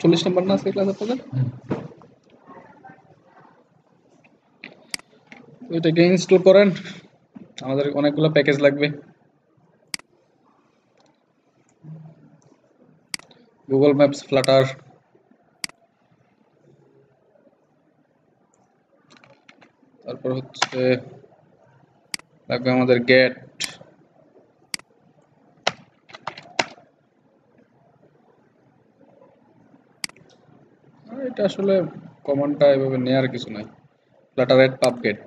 40 number না আছে class আপনাদের? এটাকে ইনস্টল করেন, আমাদের অনেকগুলো প্যাকেজ লাগবে। গুগল ম্যাপস, ফ্লাটার, তারপর হচ্ছে লাগবে আমাদের গেট, এটা আসলে কমান্ডটা এভাবে নেয়ার কিছু নাই। ফ্লাটার এড পাব গেট,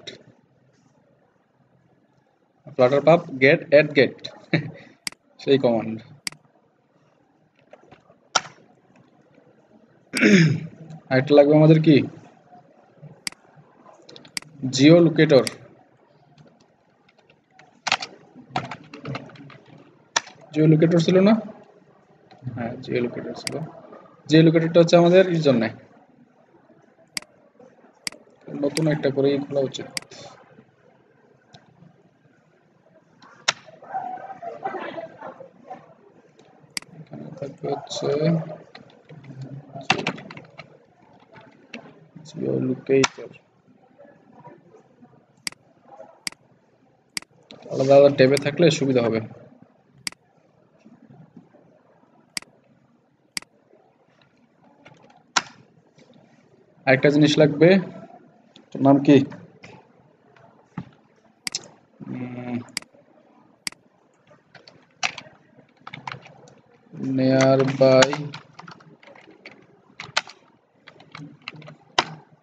ফ্লাটার পাব গেট এড গেট সেই কমান্ড। আরেকটা লাগবে আমাদের কি, জিও লোকেটর। জিও লোকেটর ছিল না? হ্যাঁ, জিও লোকেটর ছিল। জিও লোকেটরটা হচ্ছে আমাদের এর জন্য নতুন একটা করেই খোলা উচিত। এখানে থাকবে হচ্ছে জিও লোকেটর, আলাদা আলাদা ট্যাবে থাকলে সুবিধা হবে। আরেকটা জিনিস লাগবে, নাম কি, nearby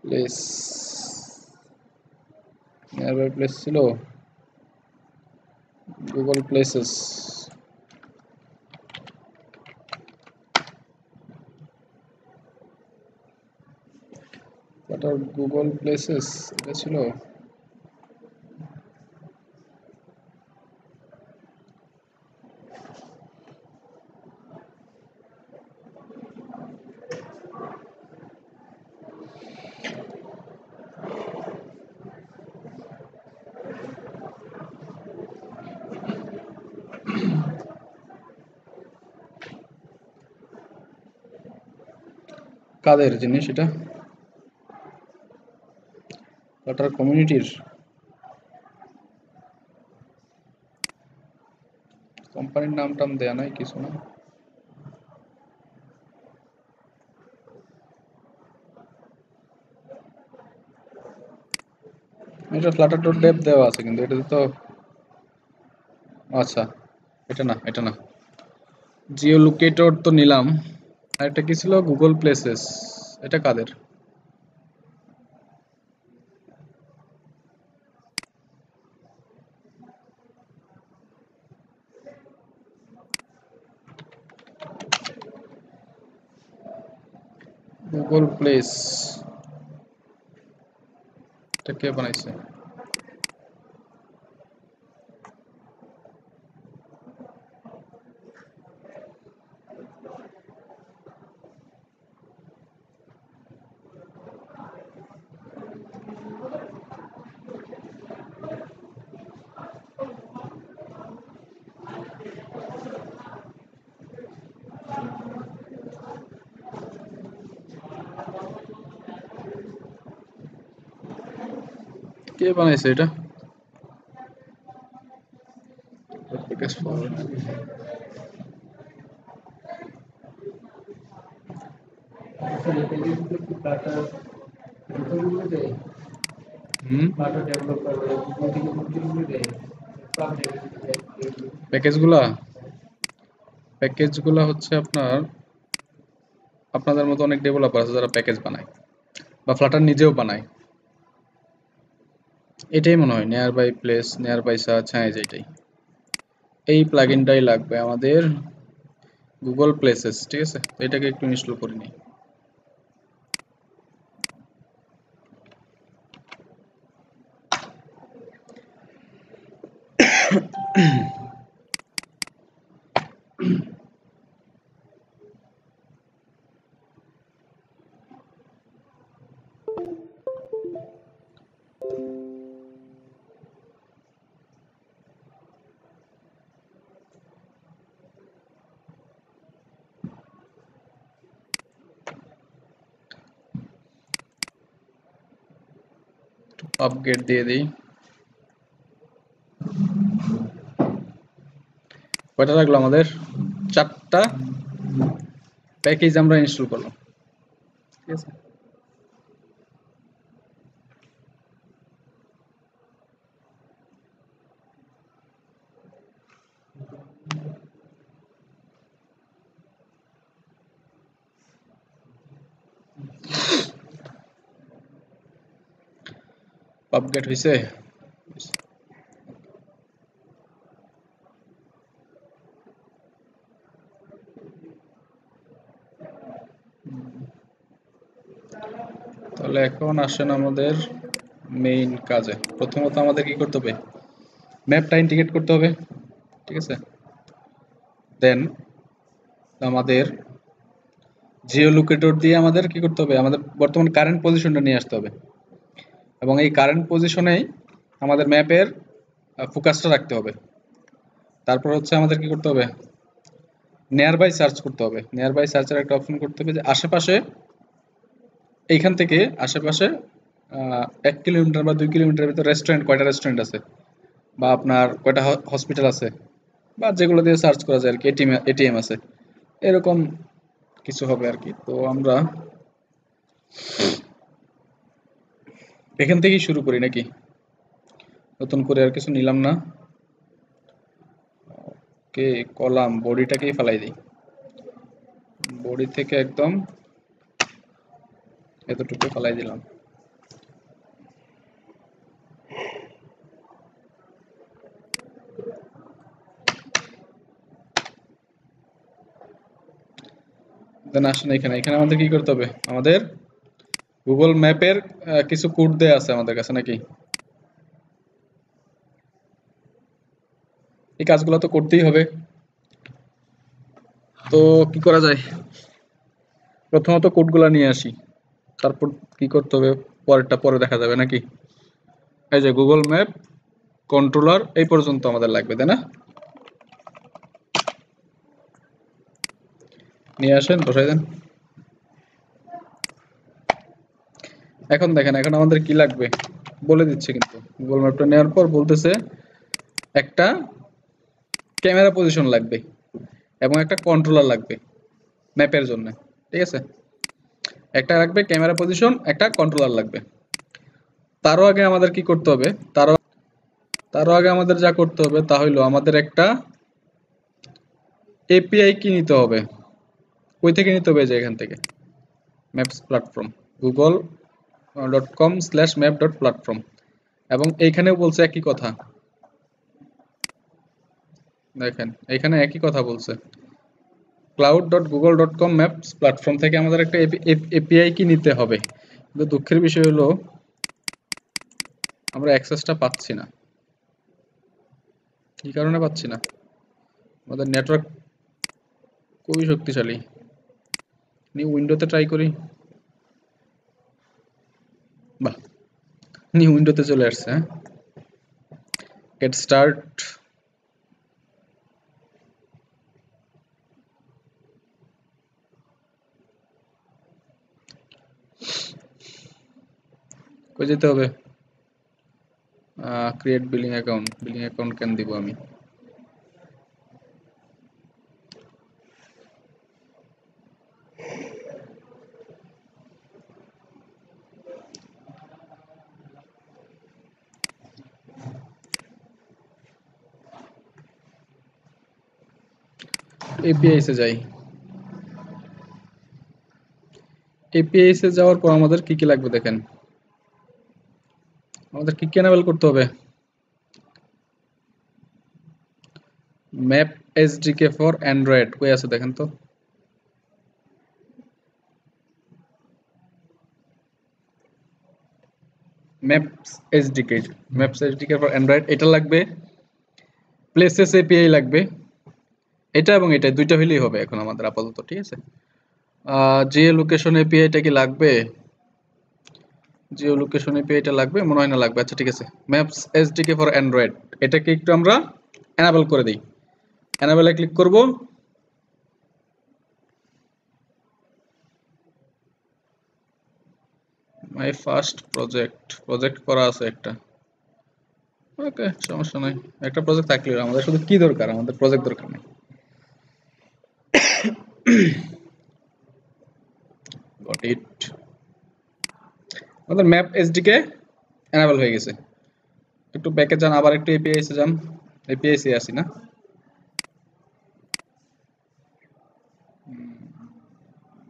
place. Nearby place ছিল গুগল প্লেসেস। গুগল প্লেসেস এটা ছিল। কাদের জিনিস এটা? ফ্লাটার কমিউনিটির, কোম্পানির নাম টাম দেয়া নাই কিছু না। এটা ফ্লাটার ডট ডেভ দেওয়া আছে কিন্তু এটাতে তো, আচ্ছা এটা না, এটা না। জিও লোকেটর তো নিলাম, আর এটা কি ছিল, গুগল প্লেসেস, এটা কাদের? গুগল প্লেস, এটা কে বানাইছে? কে বানাইছে এটা? প্যাকেজগুলা, প্যাকেজগুলা হচ্ছে আপনার, আপনাদের মতো অনেক ডেভেলপার আছে যারা প্যাকেজ বানায় বা ফ্লাটার নিজেও বানায়। এটাই মনে হয় nearby place, nearby search, হ্যাঁ যেটাই। এই প্লাগইনটাই লাগবে আমাদের, গুগল প্লেসেস, ঠিক আছে? এটাকে একটু ইনস্টল করে নিই। আপগ্রেড দিয়ে দিই। কয়টা লাগলো আমাদের? 4টা প্যাকেজ আমরা ইনস্টল করলাম, ঠিক আছে। আপগ্রেড হয়েছে। তাহলে এখন আসেন আমাদের মেইন কাজে। প্রথমত আমাদের কি করতে হবে? ম্যাপটা ইন্টিগ্রেট করতে হবে, ঠিক আছে। দেন আমাদের জিও লোকেটর দিয়ে আমাদের কি করতে হবে? আমাদের বর্তমান কারেন্ট পজিশনটা নিয়ে আসতে হবে, এবং এই কারেন্ট পজিশনেই আমাদের ম্যাপের ফোকাসটা রাখতে হবে। তারপর হচ্ছে আমাদের কি করতে হবে? নিয়ার বাই সার্চ করতে হবে। নিয়ার বাই সার্চের একটা অপশন করতে হবে যে আশেপাশে, এইখান থেকে আশেপাশে 1 কিলোমিটার বা 2 কিলোমিটার ভিতরে রেস্টুরেন্ট, কয়টা রেস্টুরেন্ট আছে, বা আপনার কয়টা হসপিটাল আছে, বা যেগুলো দিয়ে সার্চ করা যায় আর কি, এটিএম আছে, এরকম কিছু হবে আর কি। তো আমরা এখান থেকেই শুরু করি নাকি? নতুন করে আর কিছু নিলাম না। ওকে, কলাম বডিটাকেই ফেলাই দিই। বডি থেকে একদম এতটুকু ফেলাই দিলাম। দেন আসেন এখানে, এখানে আমাদের কি করতে হবে? আমাদের গুগল ম্যাপের কিছু কোড দেয়া আছে আমাদের কাছে নাকি? এই কাজগুলো তো করতেই হবে। তো কি করা যায়? প্রথমত কোডগুলো নিয়ে আসি, তারপর কি করতে হবে পরেরটা পরে দেখা যাবে নাকি? এই যে গুগল ম্যাপ কন্ট্রোলার এই পর্যন্ত আমাদের লাগবে, তাই না? নিয়ে আসেন, বসাই দেন। এখন দেখেন, এখন আমাদের কি লাগবে বলে দিচ্ছে, কিন্তু গুগল ম্যাপটা নেওয়ার পর বলতেছে একটা ক্যামেরা পজিশন লাগবে এবং একটা কন্ট্রোলার লাগবে ম্যাপের জন্য, ঠিক আছে। একটা লাগবে ক্যামেরা পজিশন, একটা কন্ট্রোলার লাগবে। তারও আগে আমাদের কি করতে হবে? তারও আগে আমাদের যা করতে হবে তা হইলো আমাদের একটা এপিআই কি নিতে হবে। কই থেকে নিতে হবে? যে এখান থেকে, ম্যাপস প্ল্যাটফর্ম, google.com/map.platform। এবং এইখানেও বলছে একই কথা, দেখেন এখানে একই কথা বলছে, cloud.google.com ম্যাপস প্ল্যাটফর্ম থেকে আমাদের একটা এপিআই কি নিতে হবে। কিন্তু দুঃখের বিষয় হলো আমরা অ্যাক্সেসটা পাচ্ছি না। কি কারণে পাচ্ছি না? আমাদের নেটওয়ার্ক খুবই শক্তিশালী। নিউ উইন্ডোতে ট্রাই করি। বাহ, নিউ উইন্ডোতে চলে আসছে। হ্যাঁ, গেট স্টার্ট। কই যেতে হবে? Create billing account. Billing account কেন দিব আমি? এপিআইস এ যাই। এপিআইস এ যাওয়ার পর আমাদের কি কি লাগবে দেখেন। আমাদের কি কি এনাবেল করতে হবে? ম্যাপ এসডিকে ফর অ্যান্ড্রয়েড কই আছে দেখেন তো। ম্যাপস এসডিকে ফর অ্যান্ড্রয়েড এটা লাগবে। প্লেসেস এপিআই লাগবে। এটা এবং এটা দুইটা হইলেই হবে এখন আমাদের আপাতত, ঠিক আছে। জিও লোকেশন এপিআইটা কি লাগবে? জিও লোকেশন এপিআইটা লাগবে মনে হয় না লাগবে। আচ্ছা ঠিক আছে, ম্যাপস এসডিকে ফর অ্যান্ড্রয়েড এটাকে একটু আমরা এনাবেল করে দিই। এনাবেলে ক্লিক করব। মাই ফার্স্ট প্রজেক্ট করা আছে একটা। ওকে, সমস্যা নাই, একটা প্রজেক্ট থাকলে আমাদের শুধু কি দরকার, আমাদের প্রজেক্ট দরকার নেই। Got it. আমাদের ম্যাপ এসডিকে এনাবল হয়ে গেছে। একটু ব্যাকে যান, আবার একটু এপিআইসে যান। এপিআইসে আসি না,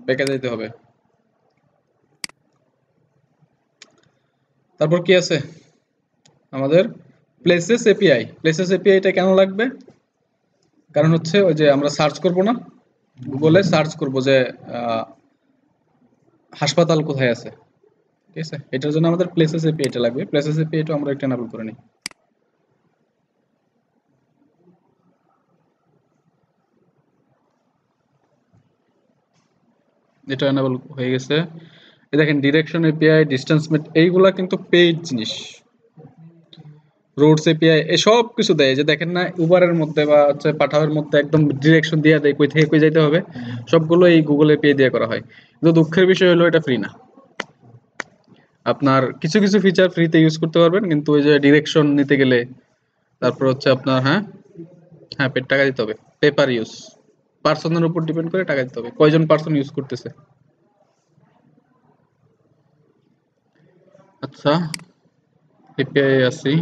ব্যাকে যাইতে হবে। তারপর কি আছে আমাদের প্লেসেস এপিআই। প্লেসেস এপিআইটা কেন লাগবে? কারণ হচ্ছে ওই যে আমরা সার্চ করব না, গুগলে সার্চ করব যে হাসপাতাল কোথায় আছে, ঠিক আছে? এটার জন্য আমাদের প্লেসেস এপিআইটা লাগবে। প্লেসেস এপিআইটা আমরা একটা এনাবল করে নিই। এটা এনাবল হয়ে গেছে। এই দেখেন ডিরেকশন এপিআই, ডিসটেন্স মেট, এইগুলা কিন্তু পেইড জিনিস। রোডস এপিআই এসব কিছু দেয়, যে দেখেন না উবারের মধ্যে বা হচ্ছে পাঠাওয়ের মধ্যে একদম ডিরেকশন দিয়ে দেয় কই থেকে কই যাইতে হবে, সবগুলো এই গুগল এপিআই দিয়ে করা হয়। কিন্তু দুঃখের বিষয় হলো এটা ফ্রি না। আপনার কিছু কিছু ফিচার ফ্রিতে ইউজ করতে পারবেন, কিন্তু ওই যে ডিরেকশন নিতে গেলে তারপর হচ্ছে আপনার হ্যাঁ হ্যাঁ টাকা দিতে হবে। পেপার ইউজ, পার্সনের উপর ডিপেন্ড করে টাকা দিতে হবে, কয়জন পার্সন ইউজ করতেছে। আচ্ছা, এপিআই আসি।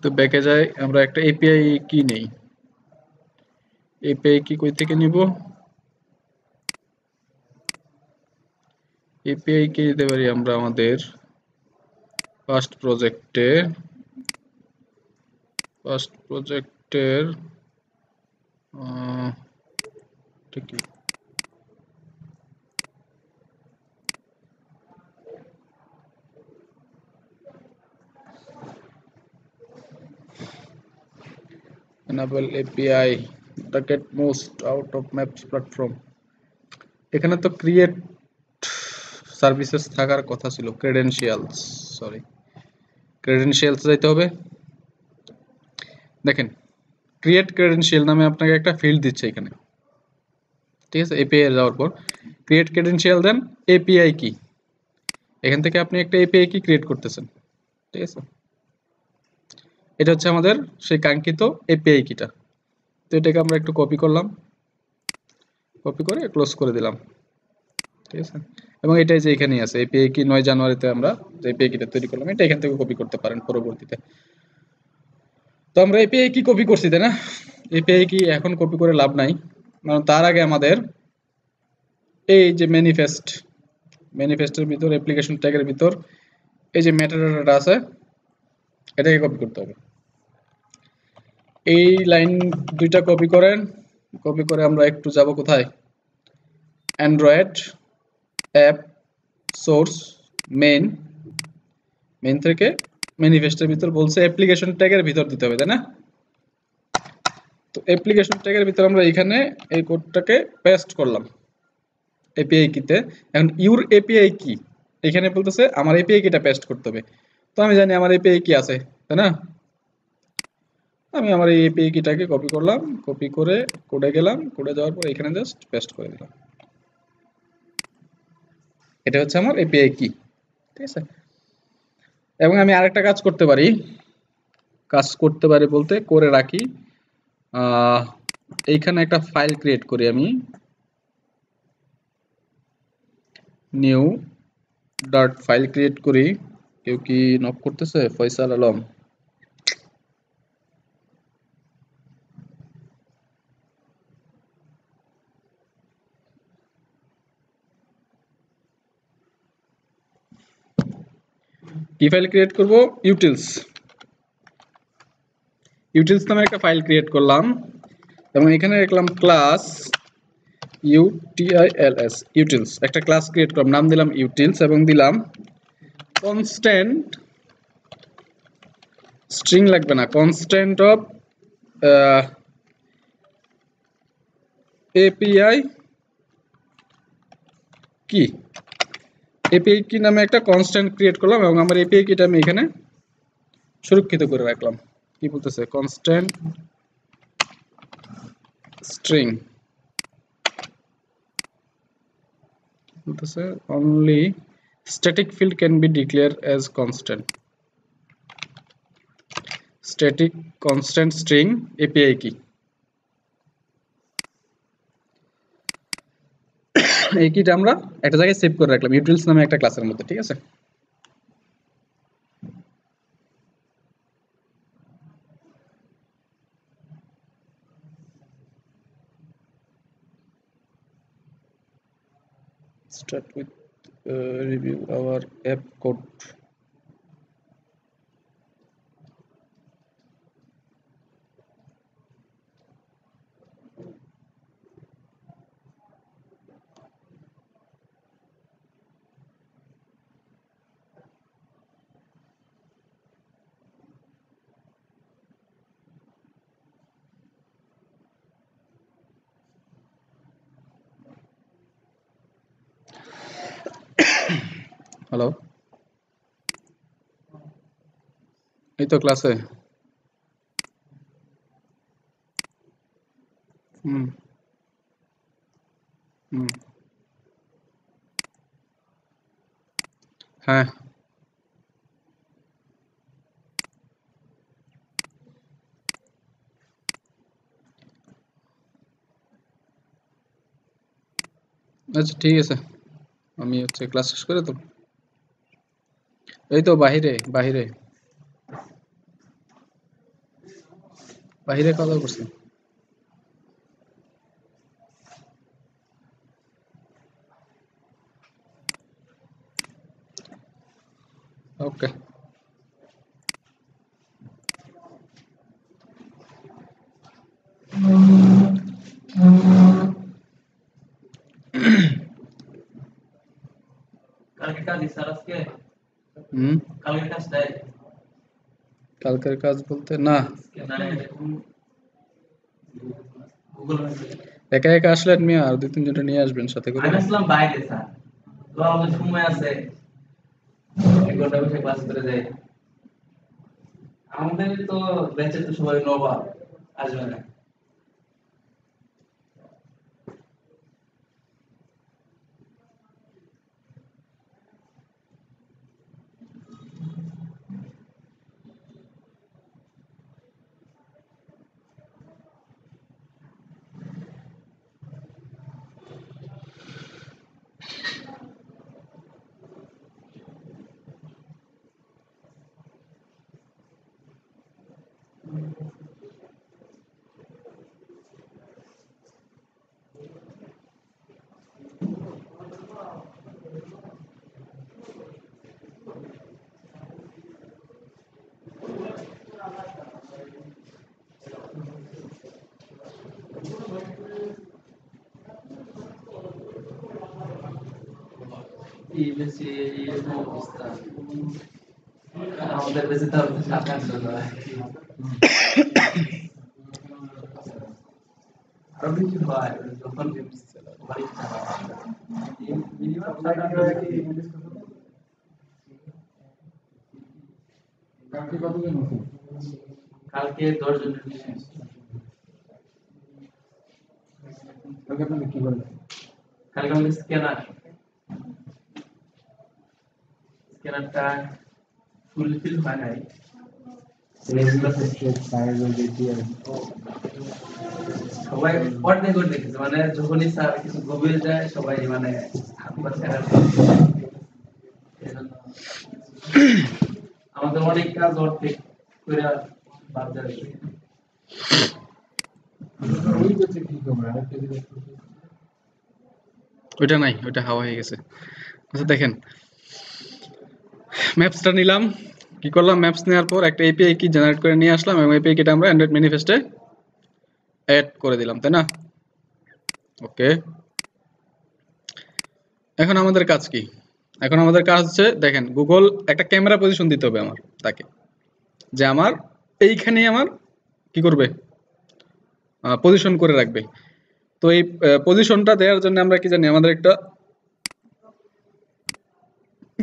তো ব্যাকে যাই, আমরা একটা এপিআই কি নেই। এপিআই কি কই থেকে নিব? এপিআই কি দিতে পারি আমরা আমাদের ফার্স্ট প্রজেক্টের ঠিক কি enable API that get most out of maps platform। এখানে তো ক্রিয়েট সার্ভিসেস থাকার কথা ছিল, ক্রেডেনশিয়ালস, সরি ক্রেডেনশিয়ালস যাইতে হবে। দেখেন ক্রিয়েট ক্রেডেনশিয়াল নামে আপনাকে একটা ফিল্ড দিচ্ছে এখানে, ঠিক আছে? এপিআই এর যাওয়ার পর ক্রিয়েট ক্রেডেনশিয়াল দেন এপিআই কি, এখান থেকে আপনি একটা এপিআই কি ক্রিয়েট করতেছেন, ঠিক আছে? এটা হচ্ছে আমাদের সেই কাঙ্ক্ষিত এপিআই কিটা। তো এটাকে আমরা একটু কপি করলাম, কপি করে ক্লোজ করে দিলাম, ঠিক আছে? এবং এটাই যে এখানেই আছে এপিআই কি 9 জানুয়ারিতে আমরা যে এপিআই কিটা তৈরি করলাম, এটা এখান থেকে কপি করতে পারেন পরবর্তীতে। তো আমরা এপিআই কি কপি করছি, তাই না? এপিআই কি এখন কপি করে লাভ নাই, কারণ তার আগে আমাদের এই যে ম্যানিফেস্টের ভিতর, অ্যাপ্লিকেশন ট্যাগের ভিতর এই যে মেটাডাটা আছে, এটাকে কপি করতে হবে। এই লাইন দুইটা কপি করেন, কপি করে আমরা একটু যাব কোথায়, অ্যান্ড্রয়েড অ্যাপ সোর্স মেইন থেকে ম্যানিফেস্টের ভিতর বলছে অ্যাপ্লিকেশন ট্যাগের ভিতর দিতে হবে, তাই না? তো অ্যাপ্লিকেশন ট্যাগের ভিতর আমরা এখানে এই কোডটাকে পেস্ট করলাম এপিআই কিতে। এখন ইউর এপিআই কি, এখানে বলতেছে আমার এপিআই কিটা পেস্ট করতে হবে। তো আমি জানি আমার এপিআই কি আছে, তাই না? আমি আমার এই এপিআই কিটাকে কপি করলাম, কপি করে কোডে গেলাম, কোডে যাওয়ার পর এখানে জাস্ট পেস্ট করে দিলাম। এটা হচ্ছে আমার এপিআই কি, ঠিক আছে? এবং আমি আরেকটা কাজ করতে পারি, বলতে করে রাখি, এইখানে একটা ফাইল ক্রিয়েট করি আমি, নিউ ডট ফাইল ক্রিয়েট করি। কেউ কি নক করতেছে? ফয়সাল আলম। কি ফাইল ক্রিয়েট করব? ইউটিলস নামে একটা ফাইল ক্রিয়েট করলাম এবং এখানে লিখলাম ক্লাস ইউটিলস, একটা ক্লাস ক্রিয়েট করলাম, নাম দিলাম ইউটিলস এবং দিলাম কনস্ট্যান্ট, স্ট্রিং লাগবে না, কনস্ট্যান্ট অফ এপিআই কি, এপিআই কি নামে একটা কনস্ট্যান্ট ক্রিয়েট করলাম এবং আমার এপিআই কিটা আমি এখানে সুরক্ষিত করে রাখলাম। কি বলতেছে? কনস্ট্যান্ট স্ট্রিং বলতেছে only static field can be declared as constant. Static constant string API কি? এই কিটা আমরা একটা জায়গায় সেভ করে রাখলাম utils নামে একটা ক্লাসের মধ্যে, ঠিক আছে? Start with review our app code. Hello, এই তো ক্লাসে। হুম হুম হ্যাঁ, আচ্ছা ঠিক আছে, আমি হচ্ছে ক্লাস শেষ করে তো এই তো বাহিরে বাহিরে বাহিরে খাওয়া দাওয়া করছি। ওকে, কালকে কাজ স্যার আজকে হুম কালকে কাজ দেয় কালকের কাজ বলতে না, না এরকম গুগল মেপে একা একা আসলেন মিয়া, আর দুই তিনজনটা নিয়ে আসবেন সাথে করে। আমি আসলাম বাইরে স্যার, তো আমাদের সময় আছে 1 ঘন্টা বসে ক্লাস করে যাই। আমাদের তো ব্যাচে তো সবাই নবা আসবে না। এই বেশি এরকম অবস্থা, আমাদের বেশি তার 7-8 জন আরো বেশি হয় যখন পরীক্ষা মিনিমাম 60 কালকে 10 জনের মিশন। কালকে আপনি কি বললেন? কালকে আমাদের স্ক্যানারটা ফুলফিল হয় নাই। সবাই পড়তে করে দেখেছে, মানে যখনই স্যার কিছু গভীর যায় সবাই মানে হাত পা ছেড়ে দেয়। আমাদের অনেক কাজ অর্ধেক করে বাদ যায়। ওইটা নাই, ওইটা হাওয়া হয়ে গেছে। আচ্ছা দেখেন, ম্যাপসটা নিলাম, কি করলাম, ম্যাপস নেওয়ার পর একটা এপিআই কি জেনারেট করে নিয়ে আসলাম এবং এপিআই কিটা আমরা অ্যান্ড্রয়েড ম্যানিফেস্টে অ্যাড করে দিলাম, তাই না? ওকে, এখন আমাদের কাজ কি? এখন আমাদের কাজ হচ্ছে দেখেন, গুগল একটা ক্যামেরা পজিশন দিতে হবে আমার তাকে, যে আমার এইখানেই আমার কি করবে, পজিশন করে রাখবে। তো এই পজিশনটা দেওয়ার জন্য আমরা কি জানি, আমাদের একটা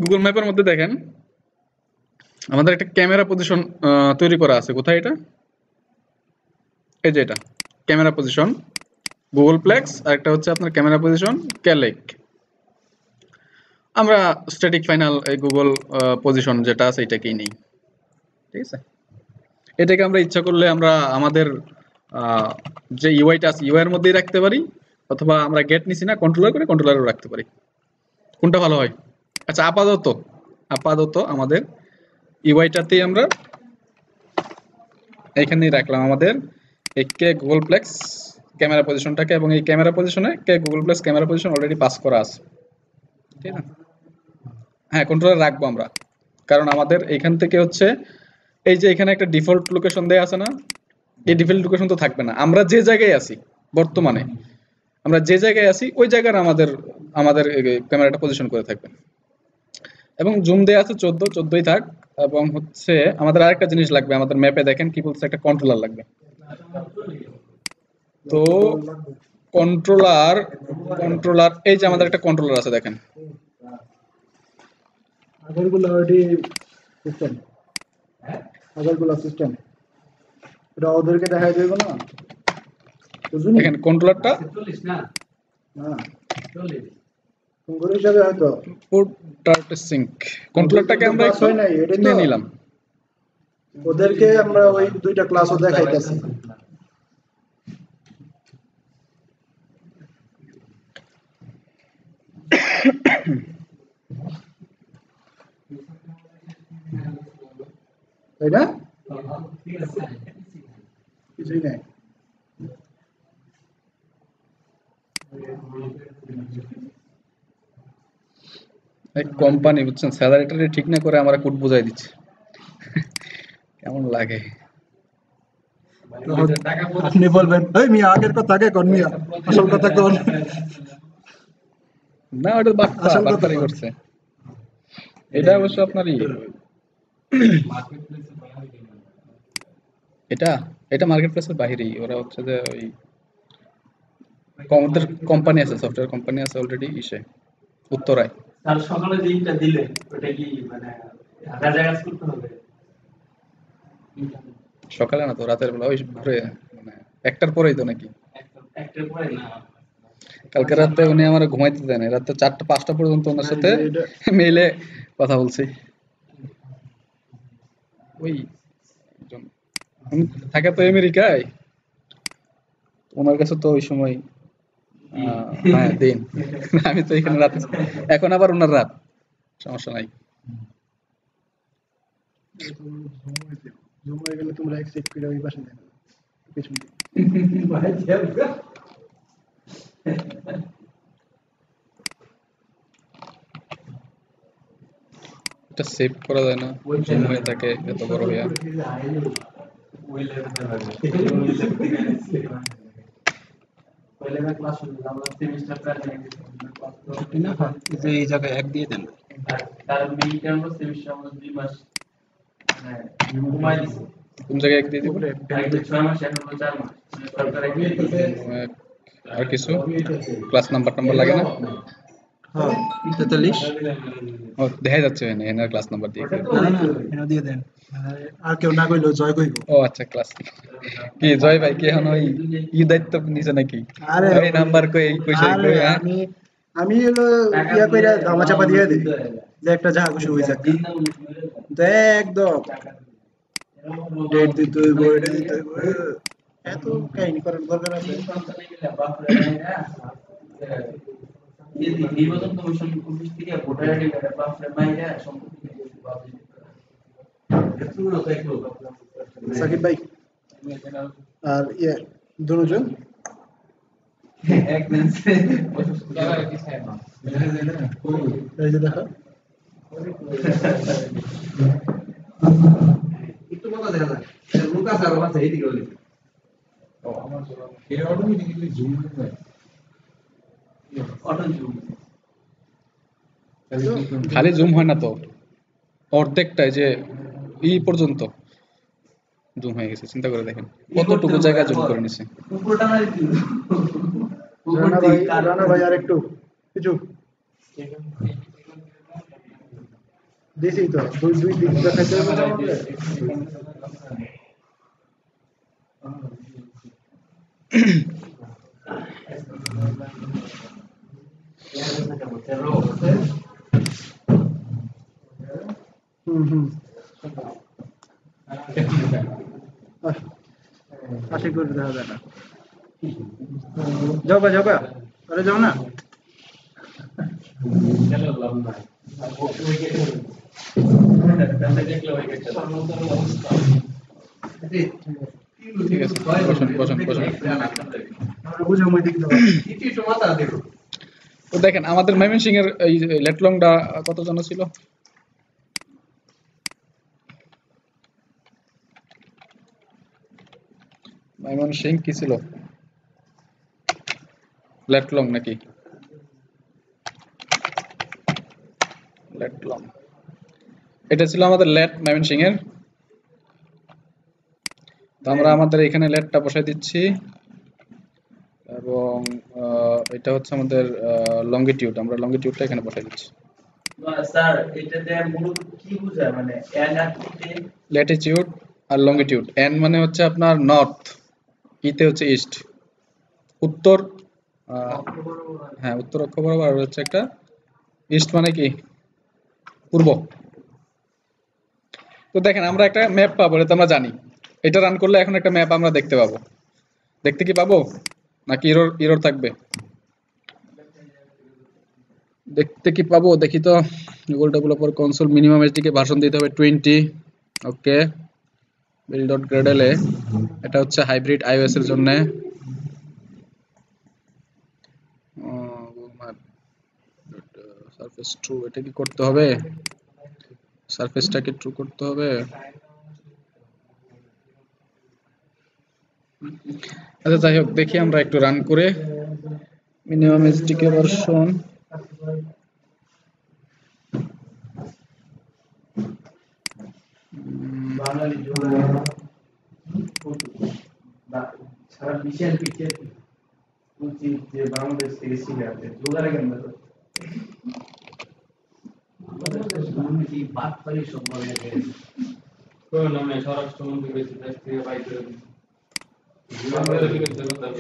গুগল ম্যাপের মধ্যে দেখেন আমাদের একটা ক্যামেরা পজিশন তৈরি করা আছে। কোথায় এটা? এই যে এটা ক্যামেরা পজিশন গুগল প্লেক্স, আর একটা হচ্ছে আপনার ক্যামেরা পজিশন ক্যালেক। আমরা স্ট্যাটিক ফাইনাল এই গুগল পজিশন যেটা আছে এটাকেই নেই, ঠিক আছে। এটাকে আমরা ইচ্ছা করলে আমরা আমাদের যে ইউআইটা আছে ইউআই এর মধ্যেই রাখতে পারি, অথবা আমরা গেট নিছি না কন্ট্রোলার করে কন্ট্রোলারও রাখতে পারি। কোনটা ভালো হয়? আচ্ছা, আপাতত আমাদের ইউআইটাতেই আমরা এইখানেই রাখলাম আমাদের এই কে গুগল প্লেক্স ক্যামেরা পজিশনটাকে, এবং এই ক্যামেরা পজিশনে কে Googleplex camera position already pass করা আছে, ঠিক আছে। হ্যাঁ, কন্ট্রোলার রাখবো আমরা, কারণ আমাদের এখান থেকে হচ্ছে এই যে এখানে একটা ডিফল্ট লোকেশন দেয়া আছে না, এই ডিফল্ট লোকেশন তো থাকবে না। আমরা যে জায়গায় আছি বর্তমানে, আমরা যে জায়গায় আছি ওই জায়গার আমাদের আমাদের ক্যামেরাটা পজিশন করে থাকবে। এবং জুম দেয়া আছে 14ই থাক। এবং হচ্ছে আমাদের আরেকটা জিনিস লাগবে, আমাদের ম্যাপে দেখেন কি বলছে, একটা কন্ট্রোলার লাগবে। তো কন্ট্রোলার এই যে আমাদের একটা কন্ট্রোলার আছে দেখেন, আগরগুলো অলরেডি সিস্টেম, আগরগুলো সিস্টেম এটা ওদেরকে দেখাই দেব না, বুঝুনি? দেখেন কন্ট্রোলারটা 40 না না 40 কোন হিসাবে হয়তো পোর্ট ডাটা সিঙ্ক কন্ট্রোলারটাকে আমরা ক্লাস হয় নাই, এটা নিয়ে তো নিলাম। ওদেরকে আমরা ওই দুইটা ক্লাসও দেখাইতেছি। তাই না? কিছুই নাই। এক কোম্পানি বুঝছেন স্যালারিটা ঠিক না করে আমরা কোড বুঝাই দিচ্ছে, কেমন লাগে। আপনি বলবেন এই মিয়া আগের কথা আগে কোন মিয়া, আসল কথা কোন? না ওটা বাটপা আসল কথা বাটপারি বল। করছে। এটা অবশ্য আপনারই এটা এটা মার্কেট প্লেসের বাইরেই, ওরা হচ্ছে যে ওই ওদের কোম্পানি আছে, সফটওয়্যার কোম্পানি আছে অলরেডি ইসে উত্তরায়। তার সকালে দিনটা দিলে ওটা কি মানে ঢাকা জায়গা করতে হবে? সকালে না তো, রাতের বেলা ওই ভোরে, মানে একটার পরেই তো নাকি। একটা পরে না কালকে রাতে উনি আমার ঘুমাইতে দেয় না, রাতে 4টা 5টা পর্যন্ত ওনার সাথে মেইলে কথা বলছি। ওই একজন উনি থাকে তো আমেরিকায়, ওনার কাছে তো ওই সময় হ্যাঁ দিন, আমি তো এখানে রাতে, এখন আবার ওনার রাত, সমস্যা নাই। জুম হয়ে গেলে তোমরা অ্যাকসেপ্ট করে ওই পাশে দেখো পিছন দিকে। ভাই যাবে এটা সেভ করা যায় না, জুম হয়ে থাকে এত বড় হইয়া। ওই লেভেলে লাগে পহলে मैं क्लास শুরু করলাম সেমিস্টার প্ল্যান না হয় যে এই জায়গায় এক দিয়ে দেন। তার মেইন টার্ম সেমিস্টার আমরা 2 মাস মানে ঘুমাই দিছি। কোন জায়গায় এক দিয়ে দিব? আগে 6 মাস এখন 4 মাস সরকার এক দিয়ে দিছে। আর কিছু ক্লাস নাম্বার লাগে না? হ্যাঁ 43 ও দেখা যাচ্ছে না, এনার ক্লাস নাম্বার দিয়ে দিবে। না না এনে দিয়ে দেন। আর কেউ না কইলো জয় কইব। ও আচ্ছা, ক্লাস কি জয় ভাই কি এখন ওই দায়িত্ব নিছে নাকি? আরে ওই নাম্বার কই কইছে আরে কই হ্যাঁ? আমি হলো ইয়া কইরা ধামা চাপা দিয়ে দিই যে একটা যা খুশি হই যাক। একদম ডেট দিতে হইব, এটা দিতে হইব, এত কাহিনী করার দরকার আছে? নির্বাচন কমিশন অফিস থেকে ভোটার আইডি কার্ড বাপরে মাইরা সম্পত্তি সাকিব ভাই আর ইয়ে দুজন এক বেঞ্চে এই যে দেখো একটু কথা দেখা যায় লুকাস আর আছে এইদিকে বলি এটা অটোমেটিক্যালি জুম হয়। অটো জুম খালি জুম হয় না তো, অর্ধেকটাই যে পর্যন্ত জুম হয়ে গেছে, চিন্তা করে দেখেন কতটুকু জায়গা জুম করে নিছে। উপরটা না কি রানা ভাই আর একটু কিছু দিছি তো দুই দুই দিক দেখাইতে হবে না আমাদের? হুম আশা করি দেখা যায় না যাও গা আরে যাও না ঠিক আছে, বসেন বসেন বসেন। বুঝে মই দেখতে তো দেখেন আমাদের ময়মনসিং এর এই লেটলংটা কতজন ছিল? ময়মনসিং কি ছিল? লেটলং নাকি? লেটলং, এটা ছিল আমাদের লেট ময়মনসিং এর। তো আমরা আমাদের এখানে লেটটা বসাই দিচ্ছি এবং এটা হচ্ছে আমাদের লঙ্গিটিউড, আমরা লঙ্গিটিউডটা এখানে বসাই দিচ্ছি। স্যার এটাতে মূলত কি বোঝায় মানে এন আর টি ল্যাটিটিউড আর লঙ্গিটিউড। এন মানে হচ্ছে আপনার নর্থ, ইতে হচ্ছে ইস্ট, উত্তর হ্যাঁ উত্তর অক্ষ বরাবর, আর হচ্ছে একটা ইস্ট মানে কি পূর্ব। তো দেখেন আমরা একটা ম্যাপ পাবো, এটা তো আমরা জানি। এটা রান করলে এখন একটা ম্যাপ আমরা দেখতে পাবো। দেখতে কি পাবো নাকি এরর এরর থাকবে? দেখতে কি পাবো দেখি তো। Google developer console minimum SDK version দিতে হবে 20। ওকে, build.gradle এ এটা হচ্ছে হাইব্রিড আইওএস এর জন্য। সারফেস ট্রু, এটা কি করতে হবে? সারফেসটাকে ট্রু করতে হবে। আচ্ছা যাই হোক, দেখি আমরা একটু রান করে মিনিমাম এসডিকে ভার্সন। বাঙালি সারা বিশ্বের পিছিয়ে উচিত যে বাংলাদেশ থেকে শিখাতে যোগারে কেন কি বাদ পাই সব বলে কোন নামে স্বরাষ্ট্রমন্ত্রী বেশি দেশ থেকে বাইক করে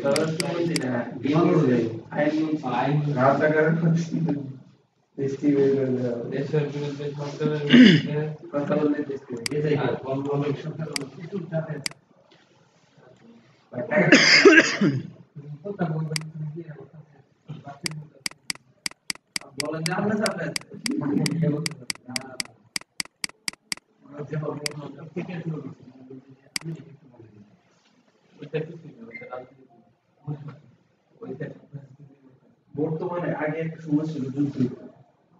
স্বরাষ্ট্রমন্ত্রী না আইন রাজাকার দেশটি দেশের বিরুদ্ধে সরকারের বিরুদ্ধে কথা বলতে দেশটি এই বন্ধ হলো সরকার কিছু জানে বলেন যে আমরা সামনে বর্তমানে আগে একটা সময় ছিল যুদ্ধ,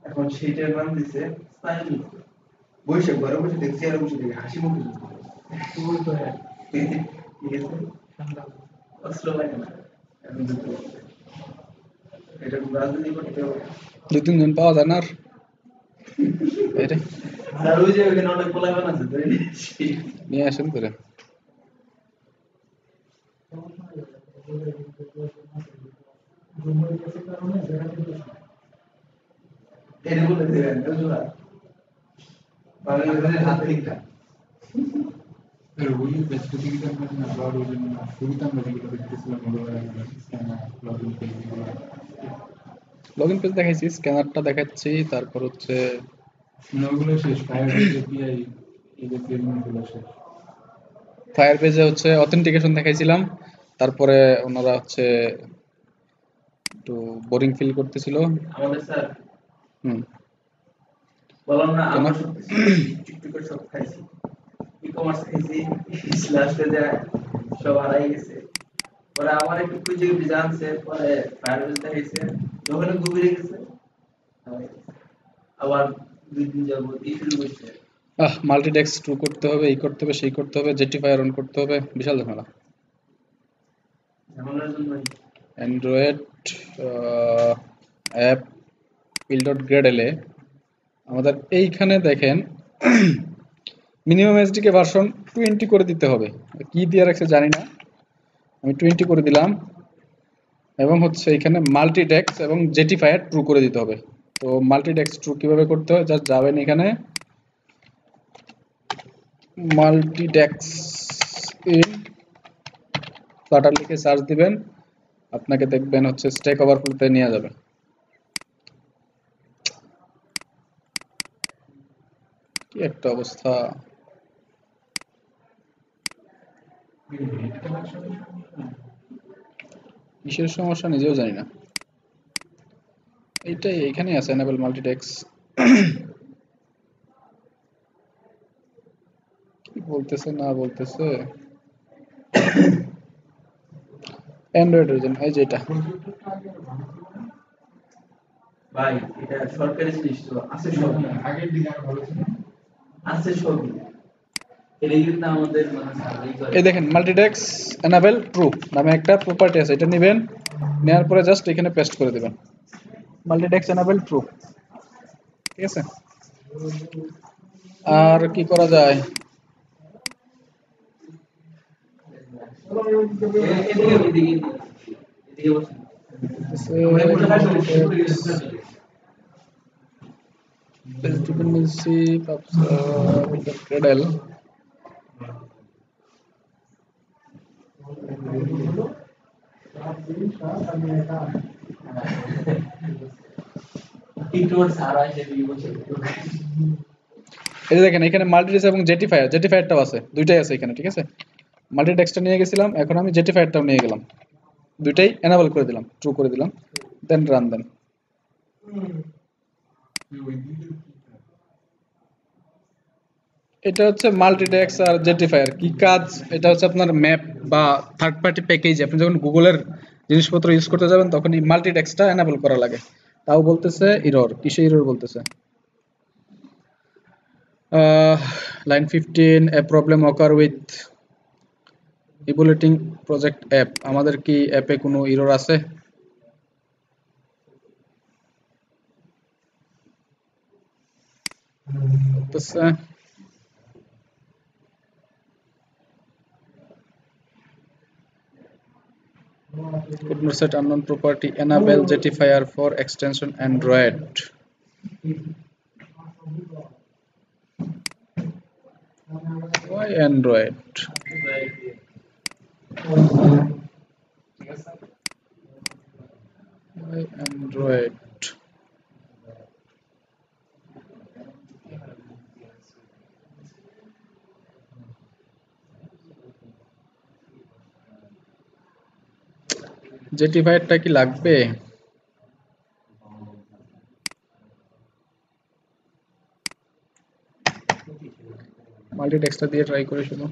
এখন সেটার নাম দিছে স্থায়ী যুদ্ধ। বৈশাখ ঘরে বসে দেখছি আর বসে দেখি হাসি মুখে যুদ্ধ। ঠিক আছে, অস্ত্র লাগে না, এখন যুদ্ধ করতে। এটা রাজনীতি করতে হবে। দুই তিনজন পাওয়া যায় না আর বাইরে, স্যার ওই যে ওখানে অনেক পোলাপান আছে তো নিয়ে আসেন করে। এর বলে দিবেন বুঝলা বাংলাদেশের হাতে লিখা ওই স্পেসিফিকটা মানে আবার ওই জন্য শুরুতে আমরা যেগুলো দেখতেছিলাম লগইন পেজ দেখাইছি, স্ক্যানারটা দেখাচ্ছি, তারপর হচ্ছে ওগুলো শেষ ফায়ার এপিআই এই যে পেজগুলো শেষ। ফায়ার পেজে হচ্ছে অথেন্টিকেশন দেখাইছিলাম, তারপরে ওনারা হচ্ছে একটু বোরিং ফিল করতেছিল। আমাদের স্যার হুম, বললাম না কেন? আমরা সব টিকটকের সব খাইছি, ই-কমার্স খাইছি, লাস্টে যায় সব হারাই গেছে। পরে আমার একটু খুঁজে জানছে, পরে ফায়ার পেজ দেখাইছে, যখন গভীরে গেছে আবার 2 দিন যাবো এই শুরু করছে। মাল্টিটেক্স ট্রু করতে হবে, এই করতে হবে, সেই করতে হবে, জেটিফায়ার অন করতে হবে, বিশাল ঝামেলা। ঝামেলার জন্য অ্যান্ড্রয়েড অ্যাপ build.gradle আমাদের এইখানে দেখেন মিনিমাম এসডিকে ভার্সন 20 করে দিতে হবে। কি দিয়ে রাখছে জানি না, আমি 20 করে দিলাম। এবং হচ্ছে এখানে মাল্টিটেক্স এবং জেটিফায়ার ট্রু করে দিতে হবে। তো মাল্টিটেক্স ট্রু কিভাবে করতে হয়, জাস্ট যাবেন এখানে মাল্টিটেক্স ইন ফ্লাটার লিখে সার্চ দিবেন, আপনাকে দেখবেন হচ্ছে স্ট্যাক ওভারফ্লোতে নিয়ে যাবে। কি একটা অবস্থা। কিসের সমস্যা নিজেও জানি না। এইটাই এখানেই আছে enable multitext। কি বলতেছে না বলতেছে। অ্যান্ড্রয়েড এর জন্য এই যে এটা। ভাই এটা সরকারি সৃষ্ট আছে সব, আগের দিকে আর ভালো ছিল। আছে সবই। এটা কিন্তু আমাদের মানে সার্ভে করে। এই দেখেন মাল্টিটেক্স এনাবেল ট্রু নামে একটা প্রপার্টি আছে, এটা নেবেন, নেওয়ার পরে জাস্ট এখানে পেস্ট করে দিবেন মাল্টিটেক্স এনাবেল ট্রু। ঠিক আছে, আর কি করা যায়? এদিকে এদিকে এদিকে বসুন। Dependency of the Gradle. ইন্ট্রোড সারা এসে দিয়ে বসে। এই যে দেখেন এখানে মাল্টিটেক্স এবং জেটিফায়ার, জেটিফায়ারটাও আছে, দুইটাই আছে এখানে। ঠিক আছে, মাল্টিটেক্সটা নিয়ে গেছিলাম, এখন আমি জেটিফায়ারটাও নিয়ে গেলাম, দুইটাই এনাবল করে দিলাম, ট্রু করে দিলাম, দেন রান দেন। এটা হচ্ছে মাল্টিটেক্স আর জেটিফায়ার কি কাজ, এটা হচ্ছে আপনার ম্যাপ বা থার্ড পার্টি প্যাকেজ, আপনি যখন গুগলের জিনিসপত্র ইউজ করতে যাবেন তখন এই মাল্টিটেক্সটা এনাবল করা লাগে। তাও বলতেছে এরর, কিসে এরর বলতেছে? Line 15, a problem occur with evaluating project app. আমাদের কি অ্যাপে কোনো এরর আছে? বলতেছে could not set unknown property enable jetifier for extension Android. Why Android? Why Android? জেটিফায়ারটা কি লাগবে? মাল্টিটেক্সটা দিয়ে ট্রাই করে শুনো।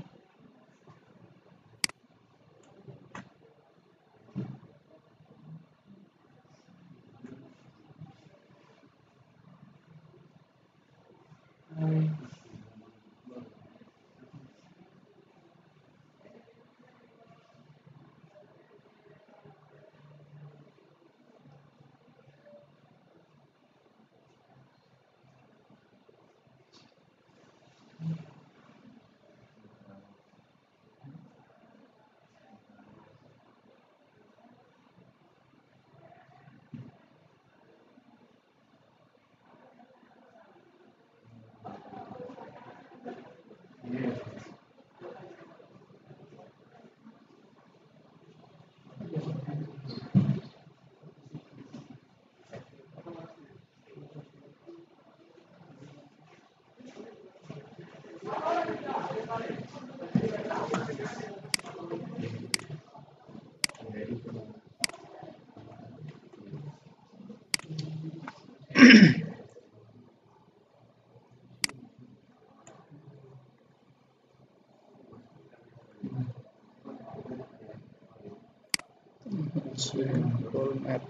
Google Map,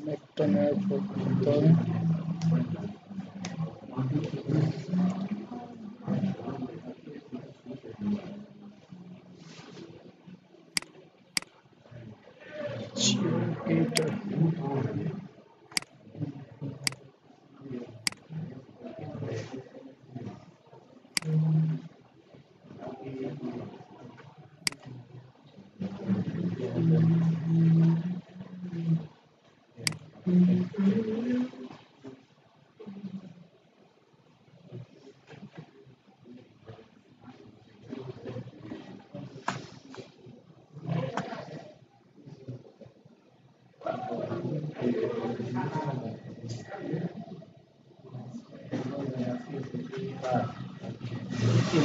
ম্যাপটা নেওয়ার পর করতে হবে। এইটা হুম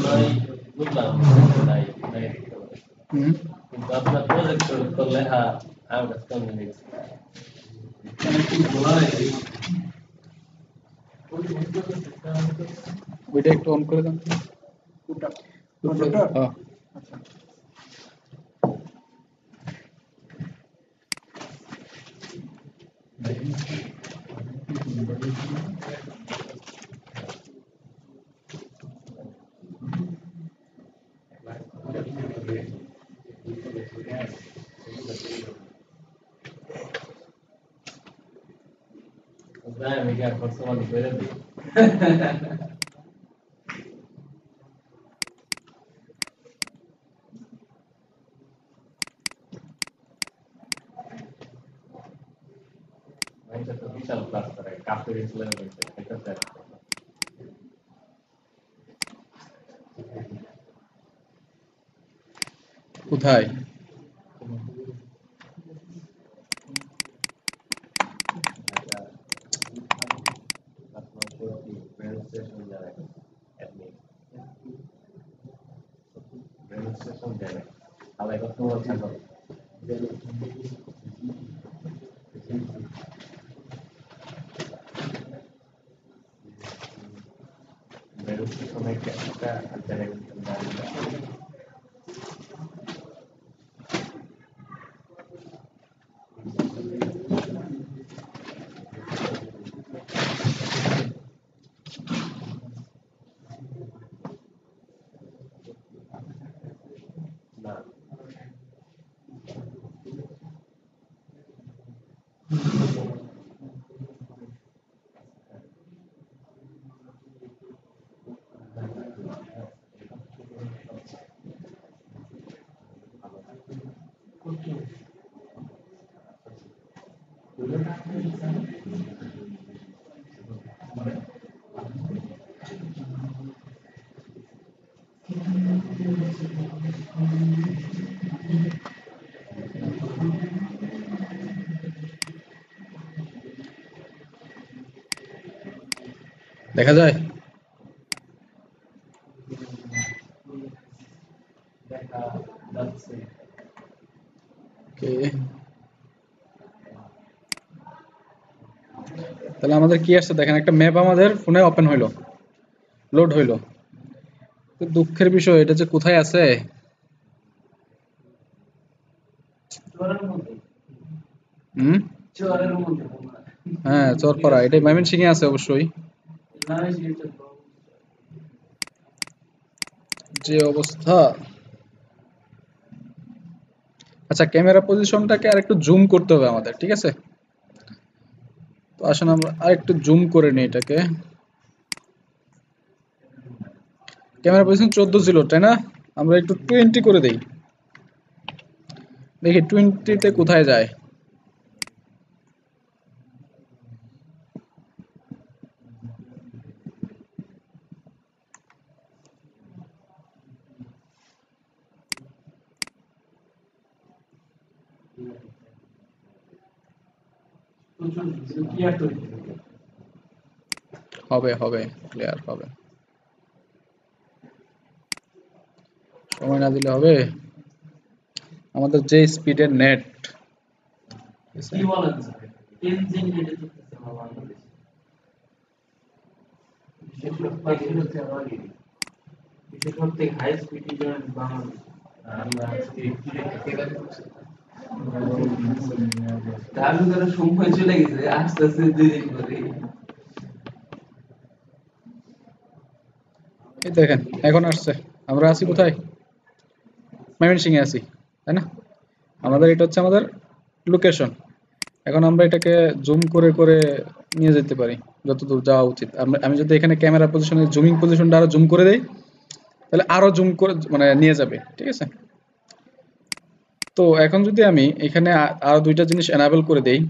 ওইটা একটু অন করে দেন তো। কোনটা? উপরে কন্ট্রোলটা? হ্যাঁ আচ্ছা। কোথায় দেখা যায় ওকে তাহলে আমাদের কি আসছে দেখেন একটা ম্যাপ আমাদের ফোনে ওপেন হইলো লোড হইলো তো দুঃখের বিষয় এটা যে কোথায় আছে হুম হ্যাঁ চরপাড়া এটা ময়মনসিংহে আছে অবশ্যই যে অবস্থা আচ্ছা ক্যামেরা পজিশনটাকে আরেকটু জুম করতে হবে আমাদের ঠিক আছে তো আসুন আমরা আরেকটু জুম করে নিই এটাকে ক্যামেরা পজিশন 14 ছিল তাই না আমরা একটু 20 করে দেই দেখি 20 তে কোথায় যায় হবে হবে ক্লিয়ার হবে সময় না দিলে হবে আমাদের যে স্পিডের নেট এই দেখেন এখন আসছে আমরা আছি কোথায় ময়মনসিংহে আছি তাই না আমাদের এটা হচ্ছে আমাদের লোকেশন এখন আমরা এটাকে জুম করে করে নিয়ে যেতে পারি যতদূর যাওয়া উচিত আমি যদি এখানে ক্যামেরা পজিশনে জুমিং পজিশনটা আরো জুম করে দেই তাহলে আরো জুম করে মানে নিয়ে যাবে ঠিক আছে তো এখন যদি আমি এখানে আরো দুইটা জিনিস এনাবেল করে দেই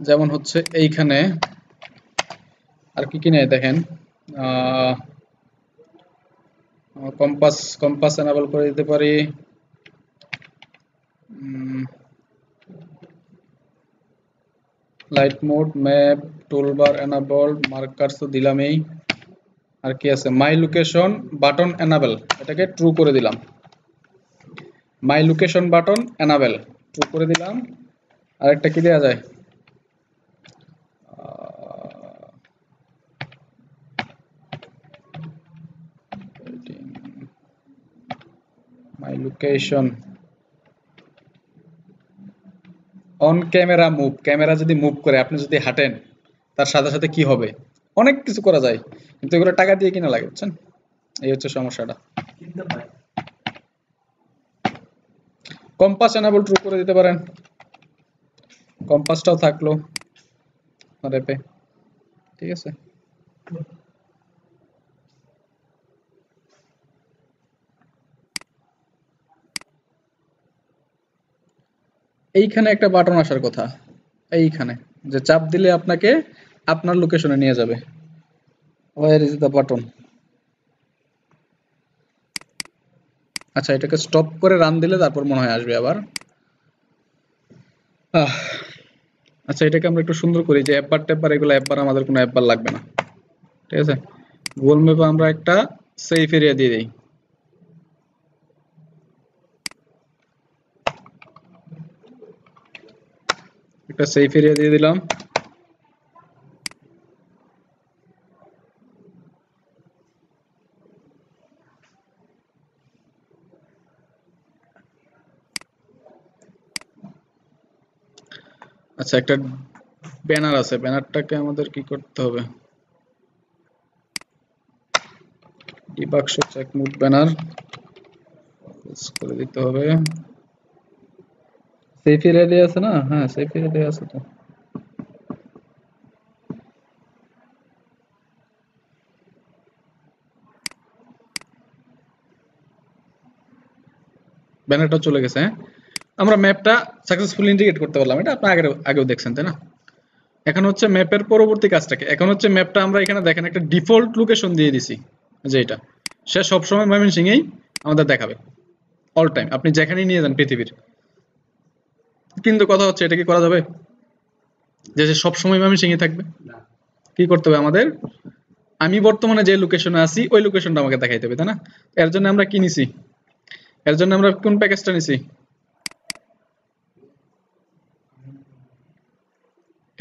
যেমন হচ্ছে এইখানে আর কি কি নেই দেখেন কম্পাস কম্পাস এনাবেল করে দিতে পারি light mode map toolbar enable markers তো দিলামই আর কি আছে, মাই লোকেশন বাটন এনাবেল, এটাকে ট্রু করে দিলাম। My location button enable true করে দিলাম। আর একটা কি দেওয়া যায়, my location on camera move, camera যদি মুভ করে, আপনি যদি হাঁটেন তার সাথে সাথে কি হবে, অনেক কিছু করা যায়, কিন্তু এগুলো টাকা দিয়ে কিনা লাগে, বুঝছেন? এই হচ্ছে সমস্যাটা। কিনতে পাই। কম্পাস এনাবল ট্রু করে দিতে পারেন, কম্পাসটাও থাকলো র্যাপে, ঠিক আছে। এইখানে একটা বাটন আসার কথা, এইখানে যে চাপ দিলে আপনাকে আপনার লোকেশনে নিয়ে যাবে। Where is the button? আচ্ছা, এটাকে স্টপ করে রান দিলে তারপর মনে হয় আসবে আবার। আচ্ছা, এটাকে আমরা একটু সুন্দর করি, যে অ্যাপ বার ট্যাপ বার এগুলো, অ্যাপ বার আমাদের কোনো অ্যাপ বার লাগবে না, ঠিক আছে। গুগল ম্যাপে আমরা একটা সেফ এরিয়া দিয়ে দিই। একটা সেফ এরিয়া দিয়ে দিলাম। আচ্ছা, একটা ব্যানার আছে, ব্যানারটাকে আমাদের কি করতে হবে, debug show check mode banner করে দিতে হবে। সেফ এরিয়া দেয়া আছে না? হ্যাঁ, সেফ এরিয়া দেয়া আছে তো। ব্যানারটা চলে গেছে। হ্যাঁ, আমরা ম্যাপটা সাকসেসফুলি ইন্টিগ্রেট করতে পারলাম, এটা আপনি আগেও দেখছেন, তাই না? এখন হচ্ছে ম্যাপের পরবর্তী কাজটাকে, এখন হচ্ছে ম্যাপটা আমরা এখানে দেখেন একটা ডিফল্ট লোকেশন দিয়ে দিছি, যে এটা সে সবসময় ময়মনসিংহেই আমাদের দেখাবে, অল টাইম, আপনি যেখানেই নিয়ে যান পৃথিবীর। কিন্তু কথা হচ্ছে, এটা কি করা যাবে যে সে সবসময় ময়মনসিংহে থাকবে? কি করতে হবে আমাদের, আমি বর্তমানে যে লোকেশনে আছি ওই লোকেশনটা আমাকে দেখাইতে হবে, তাই না? এর জন্য আমরা কি নিছি, এর জন্য আমরা কোন প্যাকেজটা নিছি,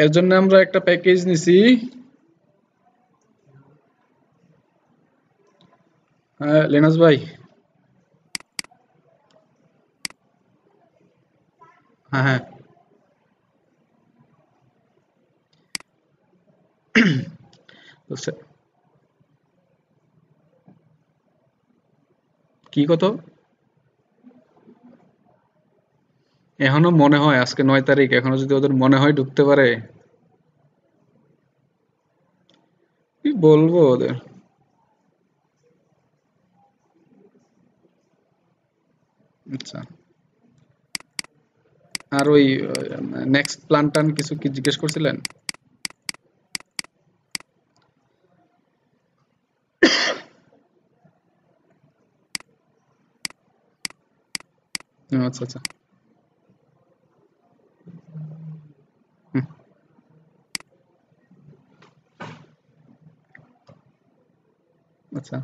এর জন্য আমরা একটা প্যাকেজ নিছি, হ্যাঁ লিনাস ভাই, হ্যাঁ হ্যাঁ, কি কত, এখনো মনে হয় আজকে 9 তারিখ, এখনো যদি ওদের মনে হয় ঢুকতে পারে, কি বলবো ওদের। আচ্ছা, আর ওই নেক্সট প্ল্যান টান কিছু কি জিজ্ঞেস করছিলেন? আচ্ছা আচ্ছা, হুম, আচ্ছা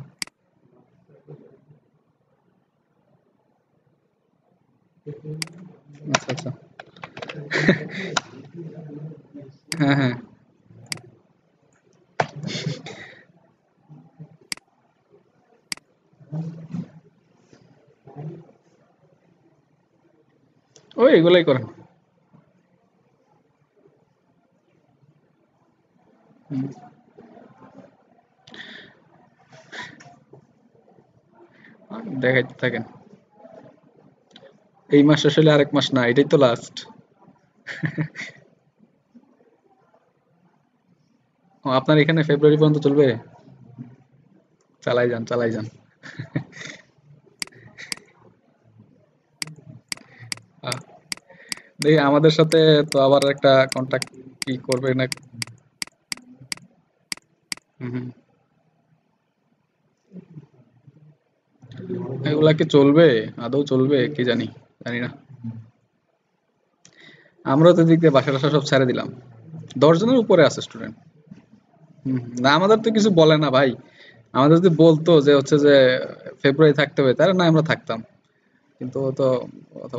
আচ্ছা আচ্ছা, হ্যাঁ হ্যাঁ, ওই এগুলাই করেন। হুম, দেখাইতে থাকেন, এই মাস শেষ হলে আরেক মাস না, এটাই তো লাস্ট। আপনার এখানে ফেব্রুয়ারি পর্যন্ত চলবে, চালাই যান চালাই যান। আহ, দেখি আমাদের সাথে তো আবার একটা কন্টাক্ট কি করবে না। হুম হুম। এগুলা কি চলবে, আদৌ চলবে কি জানি, জানি না। আমরা তো দিক দিয়ে বাসা টাসা সব ছেড়ে দিলাম, 10 জনের উপরে আছে স্টুডেন্ট। না, আমাদের তো কিছু বলে না ভাই, আমাদের যদি বলতো যে হচ্ছে যে ফেব্রুয়ারি থাকতে হবে, তাহলে না আমরা থাকতাম, কিন্তু ও তো কথা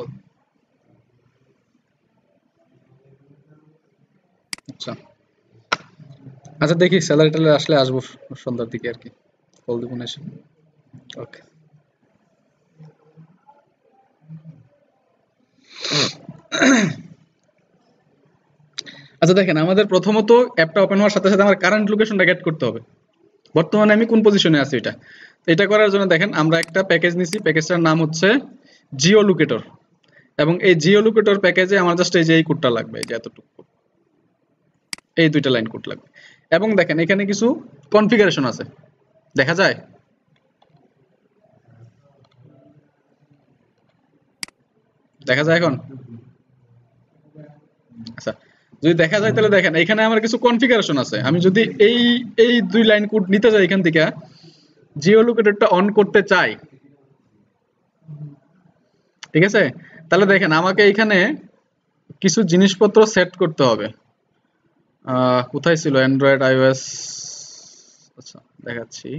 আচ্ছা আচ্ছা, দেখি স্যালারি ট্যালারি আসলে আসবো সন্ধ্যার দিকে আর কি, কল দিব না এসে। ওকে, আচ্ছা দেখেন, আমাদের প্রথমত অ্যাপটা ওপেন হওয়ার সাথে সাথে আমার কারেন্ট লোকেশনটা গেট করতে হবে, বর্তমানে আমি কোন পজিশনে আছি এটা। তো এটা করার জন্য দেখেন আমরা একটা প্যাকেজ নিছি, প্যাকেজটার নাম হচ্ছে জিও লোকেটর, এবং এই জিও লোকেটর প্যাকেজে আমার জাস্ট এই যে এই কোডটা লাগবে, এই যে এতটুকু code, এই দুইটা লাইন কোড লাগবে। এবং দেখেন এখানে কিছু কনফিগারেশন আছে, দেখা যায়, দেখা যায় এখন? আচ্ছা, যদি দেখা যায় তাহলে দেখেন এখানে আমার কিছু কনফিগারেশন আছে। আমি যদি এই এই দুই লাইন কোড নিতে যাই এখান থেকে, জিও লোকেটরটা অন করতে চাই, ঠিক আছে, তাহলে দেখেন আমাকে এখানে কিছু জিনিসপত্র সেট করতে হবে। কোথায় ছিল অ্যান্ড্রয়েড আইওএস? আচ্ছা দেখাচ্ছি,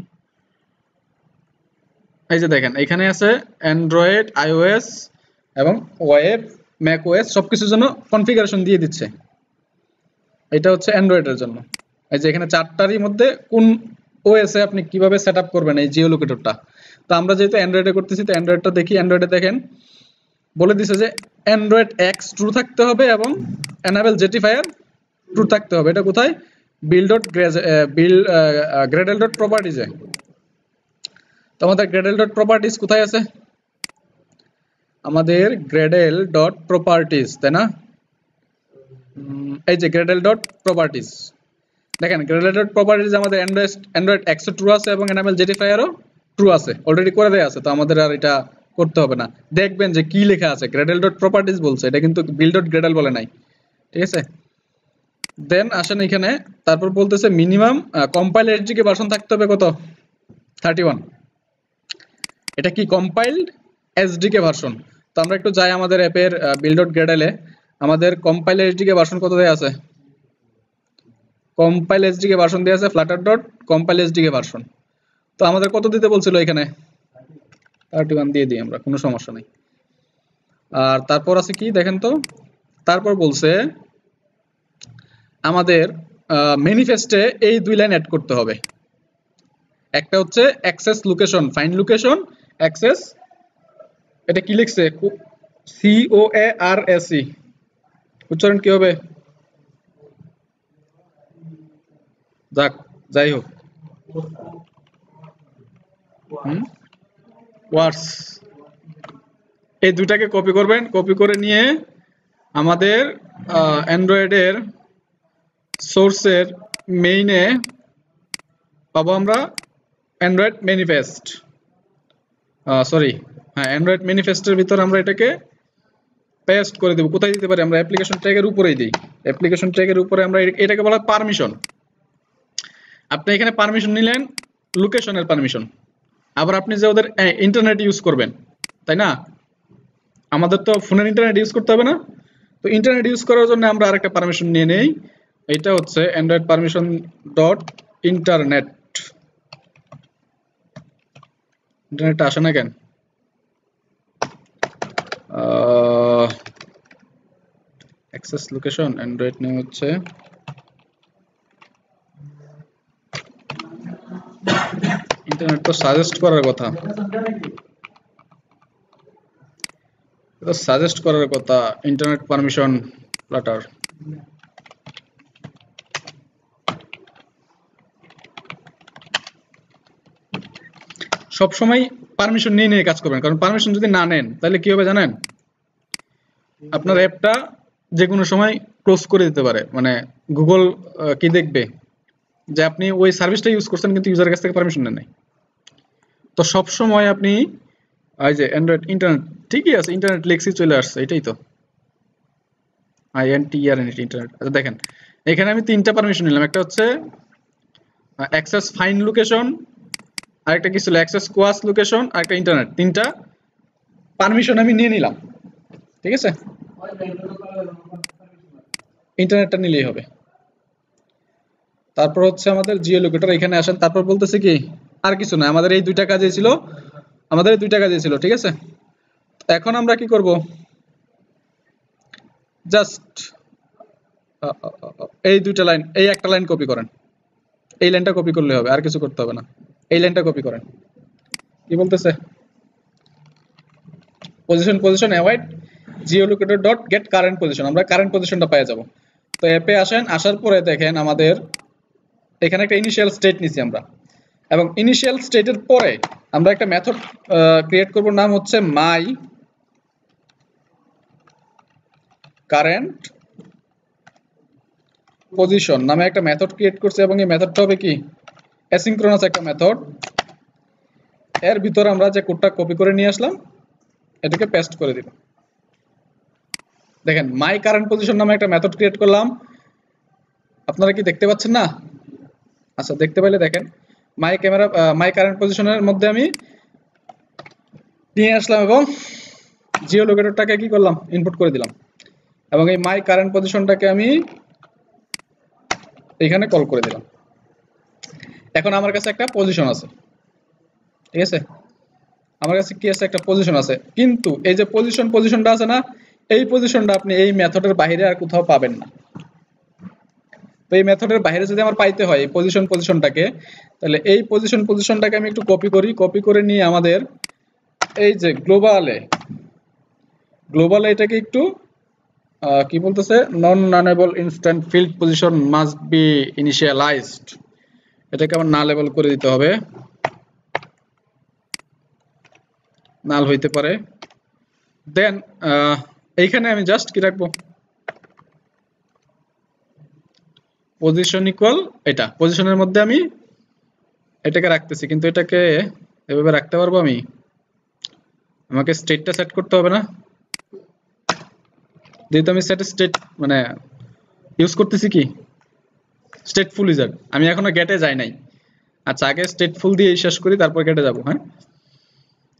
এই যে দেখেন এখানে আছে অ্যান্ড্রয়েড আইওএস এবং ওয়েব ম্যাক ওএস সবকিছুর জন্য কনফিগারেশন দিয়ে দিচ্ছে। এটা হচ্ছে অ্যান্ড্রয়েডের জন্য, এই যে এখানে চারটারই মধ্যে কোন ওএস এ আপনি কিভাবে সেট আপ করবেন এই জিও লোকেটরটা। তো আমরা যেহেতু অ্যান্ড্রয়েডে করতেছি, তো অ্যান্ড্রয়েডটা দেখি। অ্যান্ড্রয়েডে দেখেন বলে দিছে যে অ্যান্ড্রয়েড এক্স ট্রু থাকতে হবে এবং এনাবেল জেটিফায়ার ট্রু থাকতে হবে। এটা কোথায়? বিল ডট গ্রেডেল ডট প্রপার্টিজে। তো আমাদের গ্রেডেল ডট প্রপার্টিজ কোথায় আছে? আমাদের গ্রেডেল ডট প্রপার্টিজ, তাই না? এই যে গ্রেডেল ডট প্রপার্টিজ, দেখেন গ্রেডেল ডট প্রপার্টিজ আমাদের অ্যান্ড্রয়েড এক্সও ট্রু আছে এবং এনাবেল জেটিফায়ারও ট্রু আছে, অলরেডি করে দেয়া আছে। তো আমাদের আর এটা করতে হবে না। দেখবেন যে কি লেখা আছে, গ্রেডেল ডট প্রপার্টিজ বলছে, এটা কিন্তু বিল ডট গ্রেডেল বলে নাই, ঠিক আছে। দেন আসেন এখানে, তারপর বলতেছে মিনিমাম কম্পাইল এসডিকে ভার্সন থাকতে হবে কত? 31। এটা কি কম্পাইলড এসডিকে ভার্সন? তো আমরা একটু যাই আমাদের অ্যাপের বিল ডট গ্রেডেলে, আমাদের কম্পাইল এসডিকে ভার্সন কত দেয়া আছে? কম্পাইল এসডিকে ভার্সন দেয়া আছে Flutter dot compile SDK version. তো আমাদের কত দিতে বলছিল এখানে? 31 দিয়ে দিই আমরা, কোনো সমস্যা নাই। আর তারপর আছে কি দেখেন তো, তারপর বলছে আমাদের ম্যানিফেস্টে এই দুই লাইন অ্যাড করতে হবে। একটা হচ্ছে access location, find location access, এটা কি লিখছে? COARSE, উচ্চারণ কি হবে? যাক, যাই হোক, ওয়ার্স, এই দুটাকে কপি করবেন। কপি করে নিয়ে আমাদের অ্যান্ড্রয়েডের সোর্সের মেইনে পাবো আমরা অ্যান্ড্রয়েড ম্যানিফেস্ট, সরি হ্যাঁ, অ্যান্ড্রয়েড ম্যানিফেস্টের ভিতর আমরা এটাকে পেস্ট করে দেব। কোথায় দিতে পারি? আমরা অ্যাপ্লিকেশন ট্যাগের উপরেই দিই। অ্যাপ্লিকেশন ট্যাগের উপরে আমরা এটাকে বলা হয় পারমিশন। আপনি এখানে পারমিশন নিলেন, লোকেশনের পারমিশন। আবার আপনি যে ওদের ইন্টারনেট ইউজ করবেন, তাই না? আমাদের তো ফোনের ইন্টারনেট ইউজ করতে হবে না? তো ইন্টারনেট ইউজ করার জন্য আমরা আরেকটা পারমিশন নিয়ে নেই, এটা হচ্ছে অ্যান্ড্রয়েড পারমিশন ডট ইন্টারনেট। ইন্টারনেটটা আসে না কেন? অ্যাক্সেস লোকেশন অ্যান্ড্রয়েড নেম হচ্ছে ইন্টারনেট, তো সাজেস্ট করার কথা, এটা সাজেস্ট করার কথা ইন্টারনেট পারমিশন ফ্লাটার। সবসময় পারমিশন নিয়ে নিয়ে কাজ করবেন, কারণ পারমিশন যদি না নেন তাহলে কি হবে জানেন? আপনার অ্যাপটা যে কোনো সময় ক্লোজ করে দিতে পারে। মানে গুগল কি দেখবে যে আপনি ওই সার্ভিসটা ইউজ করছেন কিন্তু ইউজারের কাছ থেকে পারমিশন নেন নাই। তো সব সময় আপনি এই যে অ্যান্ড্রয়েড ইন্টারনেট, ঠিকই আছে, ইন্টারনেট লেক্সি চলে আসছে, এটাই তো INTERNET ইন্টারনেট। আচ্ছা দেখেন এখানে আমি তিনটা পারমিশন নিলাম, একটা হচ্ছে অ্যাক্সেস ফাইন্ড লোকেশন, আরেকটা কি ছিল অ্যাক্সেস কোয়াস লোকেশন, আরেকটা ইন্টারনেট। তিনটা পারমিশন আমি নিয়ে নিলাম, ঠিক আছে। ইন্টারনেটটা নিলেই হবে। তারপর হচ্ছে আমাদের জিও লোকেটর, এখানে আসেন। তারপর বলতেছে কি আর কিছু না, আমাদের এই দুইটা কাজই ছিল, ঠিক আছে। এখন আমরা কি করব, জাস্ট এই দুইটা লাইন, এই একটা লাইন কপি করেন, এই লাইনটা কপি করলে হবে, আর কিছু করতে হবে না। এই লাইনটা কপি করেন, কি বলতেছে, position await geolocator dot get current position, আমরা কারেন্ট পজিশনটা পেয়ে যাব। তো অ্যাপে আসেন, আসার পরে দেখেন আমাদের এখানে একটা ইনিশিয়াল স্টেট নিছি আমরা, এবং ইনিশিয়াল স্টেটের পরে আমরা একটা মেথড ক্রিয়েট করব, নাম হচ্ছে মাই কারেন্ট পজিশন নামে একটা মেথড ক্রিয়েট করছি, এবং এই মেথডটা হবে কি অ্যাসিনক্রোনাস একটা মেথড। এর ভিতর আমরা যে কোডটা কপি করে নিয়ে আসলাম এটাকে পেস্ট করে দিব। দেখেন মাই কারেন্ট পজিশন নামে একটা মেথড ক্রিয়েট করলাম, আপনারা কি দেখতে পাচ্ছেন না? আচ্ছা, দেখতে পাইলে দেখেন মাই কারেন্ট পজিশনের মধ্যে আমি নিয়ে আসলাম এবং জিও লোকেটরটাকে কি করলাম, ইনপুট করে দিলাম, এবং এই মাই কারেন্ট পজিশনটাকে আমি এখানে কল করে দিলাম। এখন আমার কাছে একটা পজিশন আছে, ঠিক আছে, আমার কাছে কি আছে, একটা পজিশন আছে, কিন্তু এই যে পজিশনটা আছে না, এই পজিশনটা আপনি এই মেথডের বাইরে আর কোথাও পাবেন না। তো এই মেথডের বাইরে যদি আমার পাইতে হয় এই পজিশনটাকে, তাহলে এই পজিশনটাকে আমি একটু কপি করে নিয়ে আমাদের এই যে গ্লোবালে এটাকে একটু কি বলতেছে, non nullable instant field position must be initialized, এটাকে আমার নালেবল করে দিতে হবে, নাল হইতে পারে। দেন এইখানে আমি জাস্ট কি রাখবো, পজিশন ইকুয়াল এটা, পজিশনের মধ্যে আমি এটাকে রাখতেছি, কিন্তু এটাকে এভাবে রাখতে পারবো আমি, আমাকে স্টেটটা সেট করতে হবে না, যেহেতু আমি স্টেট মানে ইউজ করতেছি কি স্টেটফুল উইজার্ড, আমি এখনো গেটে যাই নাই। আচ্ছা, আগে স্টেটফুল দিয়ে শেষ করি, তারপর গেটে যাব। হ্যাঁ,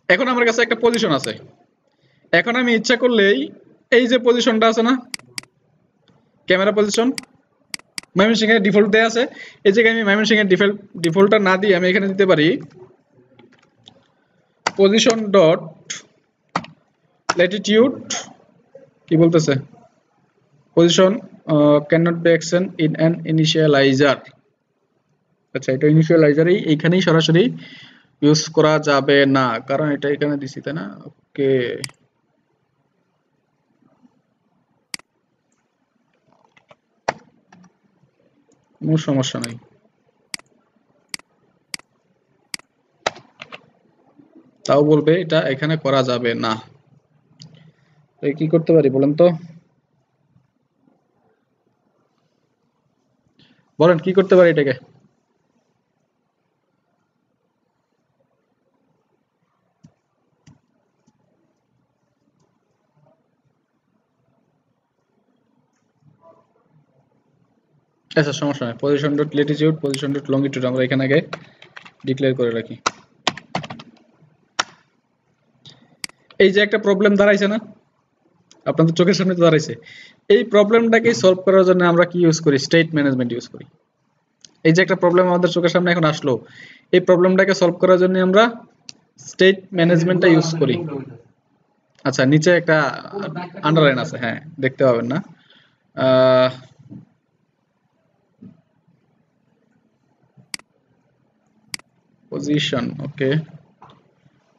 এখন আমার কাছে একটা পজিশন আছে, এখন আমি ইচ্ছা করলেই এই যে পজিশনটা আছে না, ক্যামেরা পজিশন ময়মনসিংহ এর ডিফল্ট দেয়া আছে, এই জায়গায় আমি ময়মনসিংহ এর ডিফল্টটা না দিয়ে আমি এখানে দিতে পারি পজিশন ডট ল্যাটিটিউড, কি বলতেছে, position can not be action in an initialiser. আচ্ছা, এটা ইনিশিয়ালাইজারই এইখানেই সরাসরি ইউজ করা যাবে না, কারণ এটা এখানে দিছি, তাই না? ওকে, কোনো সমস্যা নাই। তাও বলবে এটা এখানে করা যাবে না, কি করতে পারি বলেন তো, বলেন কি করতে পারি এটাকে? আচ্ছা, সমস্যা নাই, position dot Latitude position dot longitude আমরা এখানে আগে ডিক্লেয়ার করে রাখি। এই যে একটা প্রবলেম দাঁড়াইছে না আপনাদের চোখের সামনে, তো দাঁড়াইছে, এই প্রবলেমটাকে সলভ করার জন্য আমরা কি ইউজ করি, স্টেট ম্যানেজমেন্ট ইউজ করি। এই যে একটা প্রবলেম আমাদের চোখের সামনে এখন আসলো, এই প্রবলেমটাকে সলভ করার জন্য আমরা স্টেট ম্যানেজমেন্টটা ইউজ করি। আচ্ছা, নিচে একটা আন্ডারলাইন আছে, হ্যাঁ দেখতে পাবেন না, পজিশন, ওকে,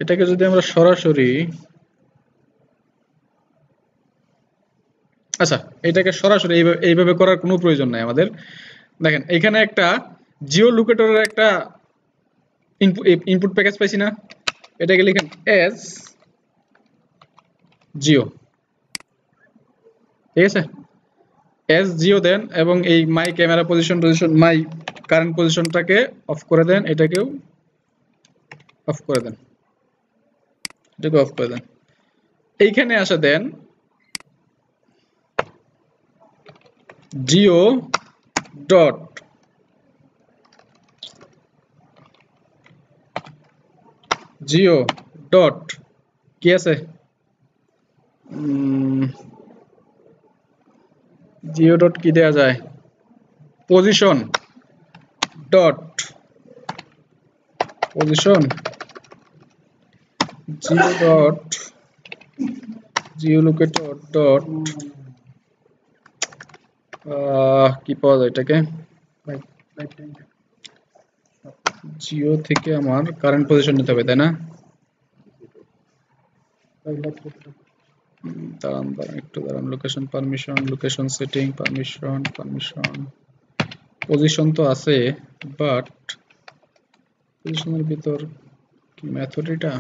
এটাকে যদি আমরা সরাসরি, আচ্ছা এটাকে সরাসরি এইভাবে করার কোনো প্রয়োজন নাই আমাদের। দেখেন এখানে একটা জিও লোকেটরের একটা ইনপুট প্যাকেজ পাইছি না, এটাকে লিখেন এস জিও, ঠিক আছে, এস জিও দেন, এবং এই my camera position my current পজিশনটাকে অফ করে দেন, এটাকেও অফ করে দেন, এটাকে অফ করে দেন। এইখানে আসা দেন জিও ডট কি আছে, জিও ডট কি দেয়া যায়, position dot position geo dot geolocator dot কি পাওয়া যায় এটাকে লাইফ টাইম জিও থেকে আমার কারেন্ট পজিশন নিতে হবে তাই না দাঁড়ান একটু দাঁড়ান location location setting permission position তো আছে বাট পজিশনের ভিতর কি মেথড এটা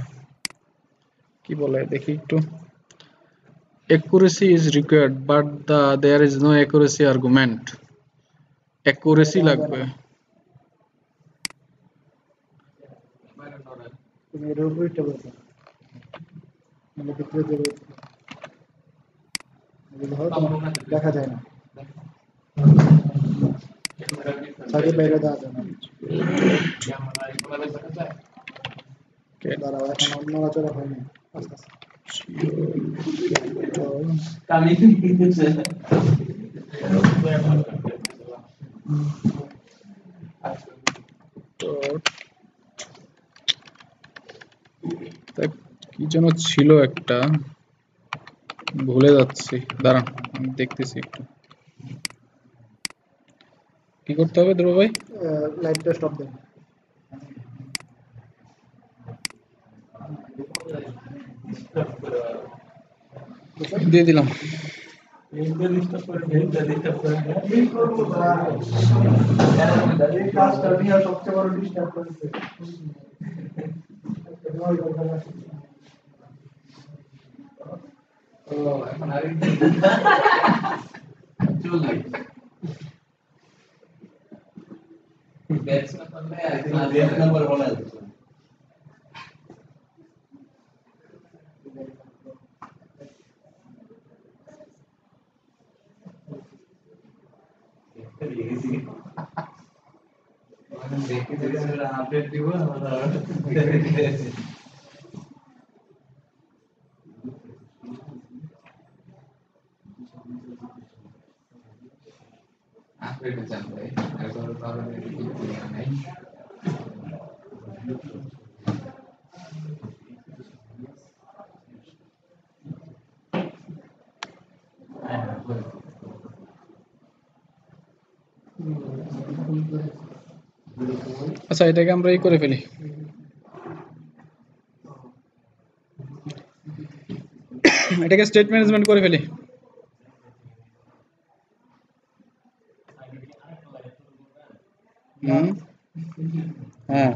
কি বলে দেখি একটু accuracy is required but there is no accuracy argument accuracy লাগবে তুমি এর উপরে টা বলছো মানে ভিতরে দেবে দেখা যায় না সাথে বাইরে দেওয়া যায় না দাঁড়াও এখন অন্য আচরণ হয়নি আস্তে আস্তে কি যেন ছিল একটা ভুলে যাচ্ছি দাঁড়ান আমি দেখতেছি একটু কি করতে হবে ধ্রুব ভাই লাইভটা স্টপ দেন দিয়ে দিলাম সবচেয়ে বড় ডিস্টার্ব করেছে এখন আরেক চলে ব্যাটসম্যান করলে এক নাম্বার বলা যাচ্ছে দেখতে দেখতে আপডেট দিব আমরা আপডেট জানতে একবার কারণে কি নাই আচ্ছা এটাকে আমরা এই করে ফেলি এটাকে স্টেট ম্যানেজমেন্ট করে ফেলি হ্যাঁ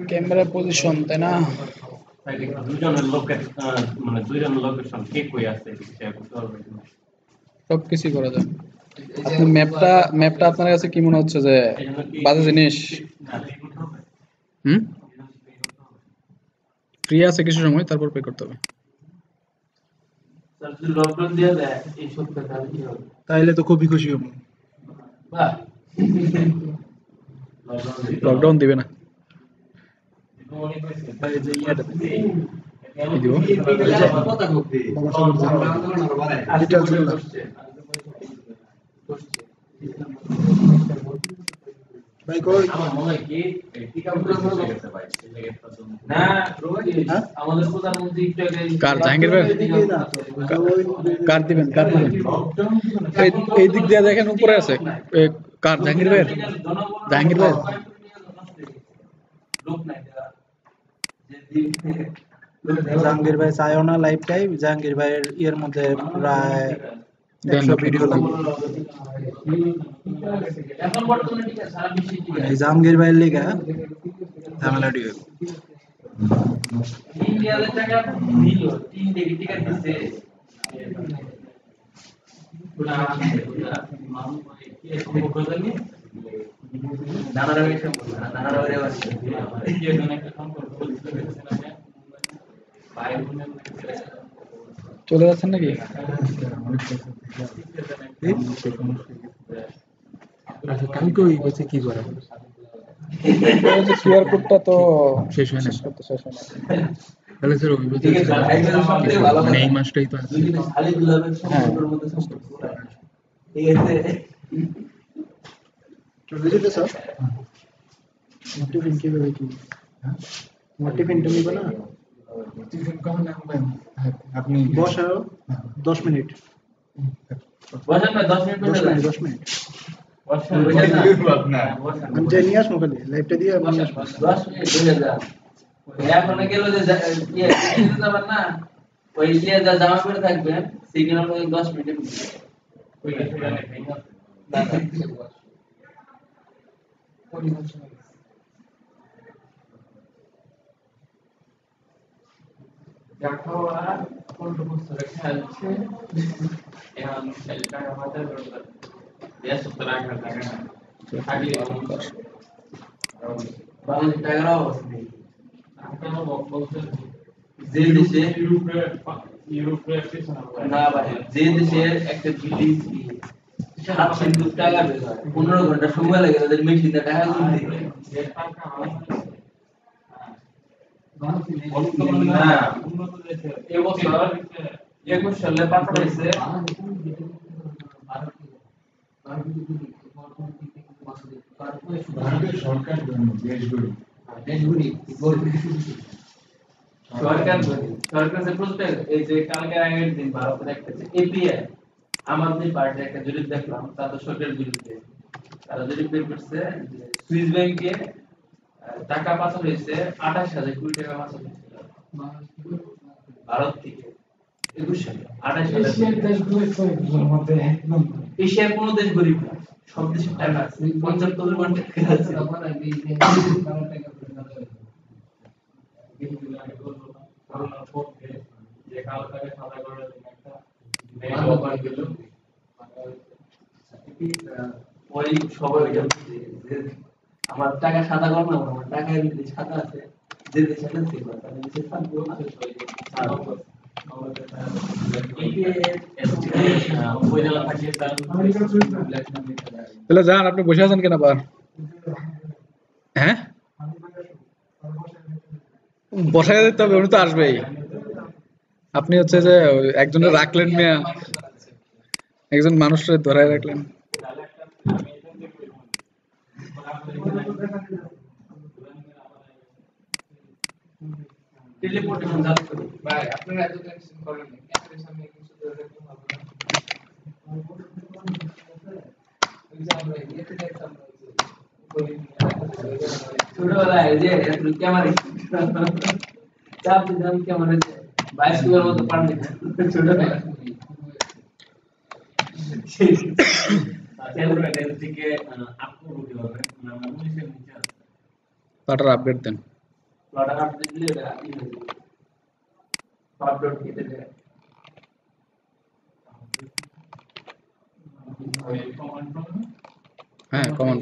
ক্যামেরা পজিশন তাই না দুজনের লোকের মানে দুইজনের লোকেশন কে কই আছে সবকিছু করা যায় আপনি ম্যাপটা আপনার কাছে কি মনে হচ্ছে যে বাজে জিনিস ফ্রি আছে কিছু সময় তারপর পে করতে হবে লকডাউন দিয়ে দেয় এই সপ্তাহটা কি হবে তাইলে তো খুবই খুশি হব বাহ লকডাউন দিবে না ভাই কই আমার মনে হয় কি টিকা প্রোগ্রাম করতে পারে না আমাদের প্রধানমন্ত্রী একটু আগে কার জাহাঙ্গীর ভাই কার দিবেন এই দিক দিয়ে দেখেন উপরে আছে কার জাহাঙ্গীর ভাই জাহাঙ্গীর ভাই চাইও না লাইভ টাইম জাহাঙ্গীর ভাইয়ের ইয়ের মধ্যে প্রায় দেন 100 ভিডিও লাগবে এখন বর্তমানে ঠিক আছে সারা বিশ্বে ঠিক আছে এই জামগীর ভাইয়ের লিগা ঝামেলা ডিও ইন্ডিয়াতে টাকা নিল 3 ডিগ্রি টিকা দিছে না মামু কি সম্পর্ক জানি নানারা হইছে নানারা হইরে আছে কি এখানে একটা সম্পর্ক বলছিল না ভাই বোনের চলে যাচ্ছেন নাকি? আচ্ছা কালকে ওই বসে কি করে কিউআর কোডটা তো শেষ হয় না শেষ হয় না। তাহলে স্যার ওই বসে ঠিক আছে আইডিয়া সবথেকে ভালো মানে এই মাসটাই তো আছে দুই দিন খালি দুলাবের সম্পর্কের মধ্যে সম্পর্ক ঠিক আছে চলে যেতে স্যার মোটিভ কিভাবে কি মোটিভ নিবে না টিফিন কখন আপনি বসাও 10 মিনিট বসেন না 10 মিনিট 10 মিনিট বসেন না আমি যাই নিয়ে আসবো খালি লাইভটা দিয়ে আমি নিয়ে আসবো 10 মিনিট হয়ে যা এখন গেল যে ইয়ে দিতে যাবেন না ওই দিয়ে যা জামা পরে থাকবেন সিগন্যাল 10 মিনিটে ওই কিছু না দেখো আর কোন পুস্তক খেলছে এখন খেলটা আমাদের দরকার দেশ উত্তরা করতে না আগে বাংলাদেশ টাকার অবস্থা নেই আমরা বলতে যে দেশে ইউরোপে না ভাই যে দেশে একটা বিল্ডিং 700 টাকা বের হয় 15 ঘন্টা সময় লাগে তাদের মেশিনে টাকা গুনতে এবছর সালে পাতা হয়েছে সরকার দেশগুলি সরকার যে প্রজেক্ট এই যে কালকে আগের দিন ভারতের একটা এপিআই আমাদের পার্টির একটা জরিপ দেখলাম তাদের সরকারের বিরুদ্ধে তারা জরিপ বের করছে যে সুইস ব্যাংকে টাকা পাচার হয়েছে 28,000 কোটি টাকা পাচার হয়েছে ভারত থেকে 21 সালে 28,000 মধ্যে একদম এশিয়ার কোন দেশ গরিব না সব দেশের টাকা আছে 75 কোটি টাকা আছে যে কালো টাকা সাদা করার জন্য একটা মেইল ওপেন করল ওই সবাই যে আমার টাকা সাদা করব না আমার টাকা যদি সাদা আছে যে দেশে আছে সেটা তাহলে সে থাকবে আছে তাহলে যান, আপনি বসে আছেন কেন আবার? হ্যাঁ, বসায় দিতে হবে, উনি তো আসবেই। আপনি হচ্ছে যে একজনের রাখলেন মিয়া, একজন মানুষের ধরায় রাখলেন। টেলিপোর্টেশন যাচ্ছে ভাই আপনারা এত টেনশন করেন না ক্যামেরার সামনে কিছু ধরে রাখতে হবে না ওই যে আমরা এতে দেখতাম ছোটবেলায় যে এত ক্যামেরা চাপ দিতাম ক্যামেরা যে 22 কিলোর মতো পার দিতাম ছোটবেলায় ক্যামেরা থেকে আপলোড হতে হবে আমরা মনিটর নিচে পাটার আপডেট দেন। লড়া আপডেট দিলে এটা আপলোড দিতে দেয় হ্যাঁ, কমন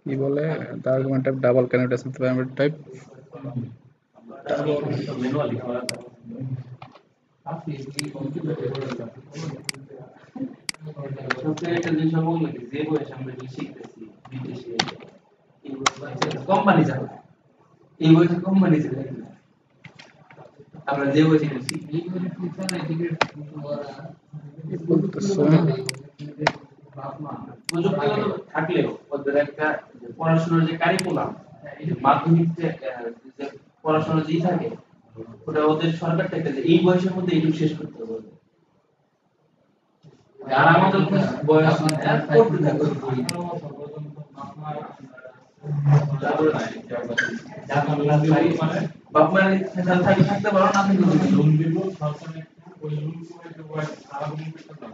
কি বলে the argument type double candidate parameter type manually করা আপনি এই কম্পিউটারে সবচেয়ে একটা জিনিস বলবো নাকি যে বয়সে আমরা শিখতেছি বিদেশে এই বয়সে কোম্পানি চালায় এই বয়সে কোম্পানি চালায় আমরা যে বয়সে শিখি এই বয়সে ফিউচার এডুকেট প্রযুক্তিগত থাকলেও ওদের একটা পড়াশোনার যে কারিকুলাম মাধ্যমিক যে পড়াশোনা যেই থাকে ওটা ওদের সরকার থেকে যে এই বয়সের মধ্যে এইটুকু শেষ করতে হবে আর আমাদের বয়স করতে থাকবে বাপ মায়ের থাকতে পারো না আপনি লোন দিব ওই লুনকুমের ওই আরব মুখের নাম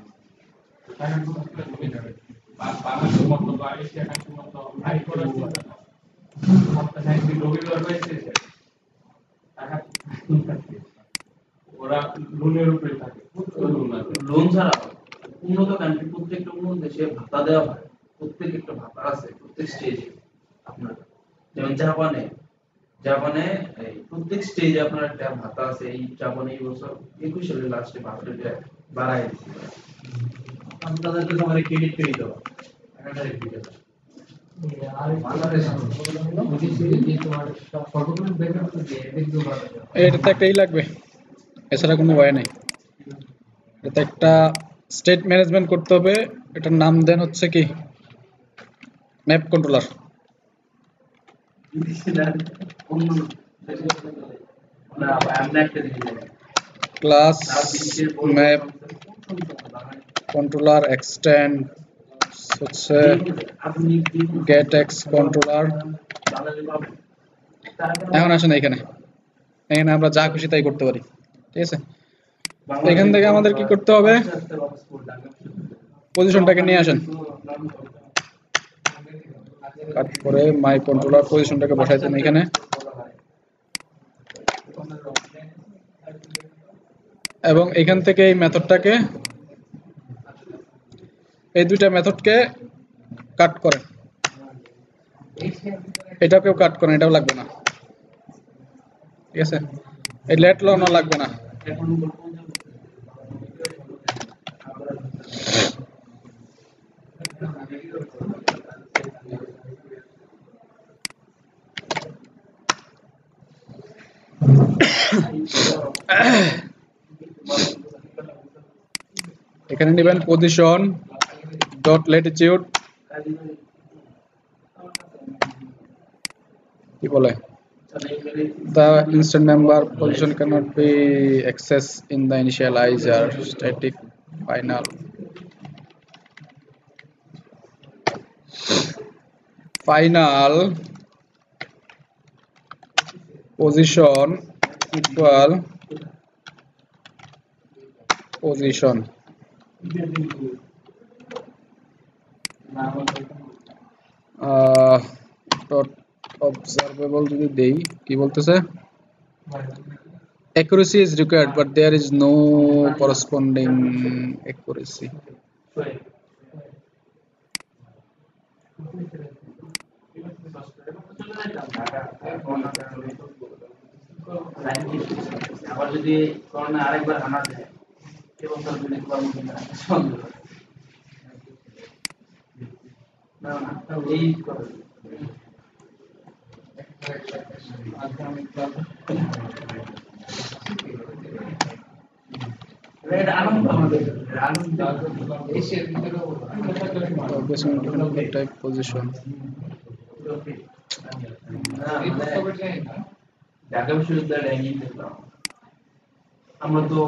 তাহলে পুরো জমি যাবে বাংলাদেশের মতো বা এশিয়া কান্ট্রির মতো হাই করার চিন্তা না আপনার নাকি রবিবার হয়েছে টাকা ওরা লোনের উপরে থাকে লোন ছাড়া উন্নত কান্ট্রি প্রত্যেকটা উন্নত দেশে ভাতা দেওয়া হয় প্রত্যেক একটা ভাতা আছে প্রত্যেক স্টেজে আপনার যেমন জাপানে এই প্রত্যেক স্টেজে আপনার একটা ভাতা আছে এই জাপানে এই বছর 21 সালের লাস্টে ভাতাটা বাড়ায় দিয়েছে আপনাদের তো আমাদের ক্রেডিট পেয়ে দেওয়া টাকাটা রেখে দেওয়া এটাতে একটাই লাগবে, এছাড়া কোনো উপায় নেই। এটাতে একটা স্টেট ম্যানেজমেন্ট করতে হবে, এটার নাম দেন হচ্ছে কি map controller. Class map controller extend হচ্ছে গেট এক্স কন্ট্রোলার। এখন আসেন এখানে আমরা যা খুশি তাই করতে পারি, ঠিক আছে। এখান থেকে আমাদের কি করতে হবে, পজিশনটাকে নিয়ে আসেন, তারপরে মাই কন্ট্রোলার পজিশনটাকে বসাই দেন এখানে। এবং এখান থেকে এই মেথডটাকে, এই দুইটা মেথডকে কাট করেন, এটাকেও কাট করেন, এটাও লাগবে না, ঠিক আছে। এই লেট লনও লাগবে না। এখানে নেবেন পজিশন ডট ল্যাটিটিউড, কি বলে, the instant member position cannot be accessed in the initializer static final position equal position dot observable যদি দেই, কি বলতেছে, accuracy is required but there is no corresponding accuracy. আবার যদি করোনা আরেকবার আনা যায় এবং তার জন্য পাবো কিনা সন্দেহ না এই করে রেড আলম আমাদের আলম এশিয়ার ভিতরে type position ঢাকা বিশ্ববিদ্যালয়ে নিয়ে দেখলাম আমরা তো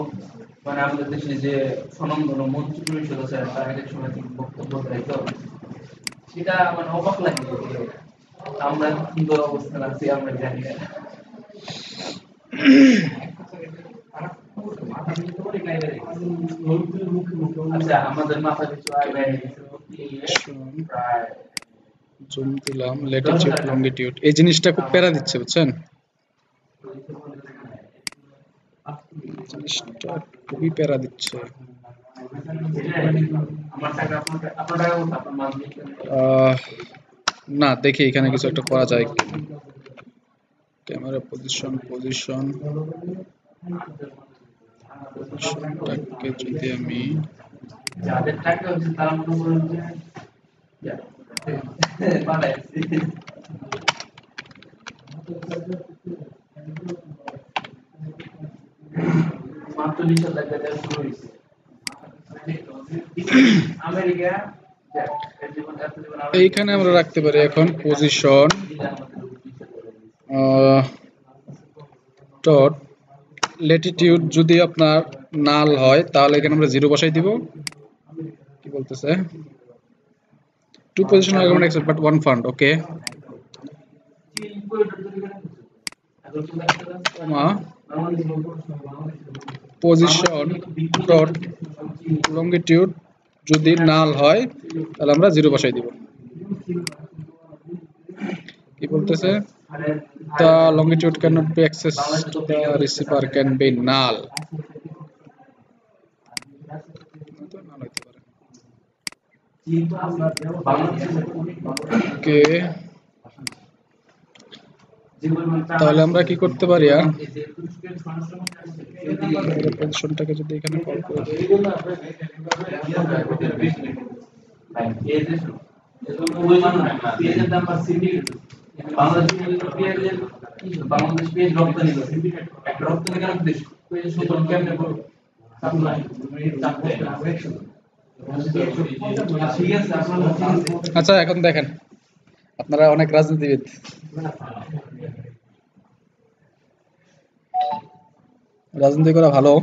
মানে আমাদের দেশে যে স্বনামধন্য মন্ত্রী পরিষদ আছে তার এক সময় থেকে বক্তব্য দেয় তো সেটা মানে অবাক লাগে যে আমরা সুন্দর অবস্থান আছি আমরা জানি না। আচ্ছা আমাদের মাথা পিছু আয় প্রায় জুম দিলাম, ল্যাটিটিউড লঙ্গিটিউড, এই জিনিসটা খুব প্যারা দিচ্ছে বুঝছেন, জিনিসটা খুবই প্যারা দিচ্ছে। না দেখি এখানে কিছু একটা করা যায় কি, ক্যামেরা পজিশনটাকে যদি আমি যাদের টাকা হচ্ছে তারা মনে করেন যে বানাইছি মাত্র 20,000 টাকা শুরু হয়েছে আমেরিকা। এইখানে আমরা রাখতে পারি এখন পজিশন ডট ল্যাটিটিউড যদি আপনার নাল হয় তাহলে এখানে আমরা 0 বসাই দিব। কি বলতেছে, two position argument expect but one found, okay, comma position dot longitude যদি নাল হয় তাহলে আমরা 0 বসাই দিব। কি বলতেছে? The longitude cannot be accessed to the receiver can be null. ওকে, তাহলে আমরা কি করতে পারি? পজিশনটাকে যদি এখানে কল করে দিই, বাংলাদেশ পেজ রপ্তানি করে একটা রপ্তানি কারক দেশ পেজ সুতরাং কেমনে করব সাপ্লাই ঠিক আছে আপনারা আচ্ছা এখন দেখেন, আপনারা অনেক রাজনীতিবিদ, রাজনীতি করা ভালো।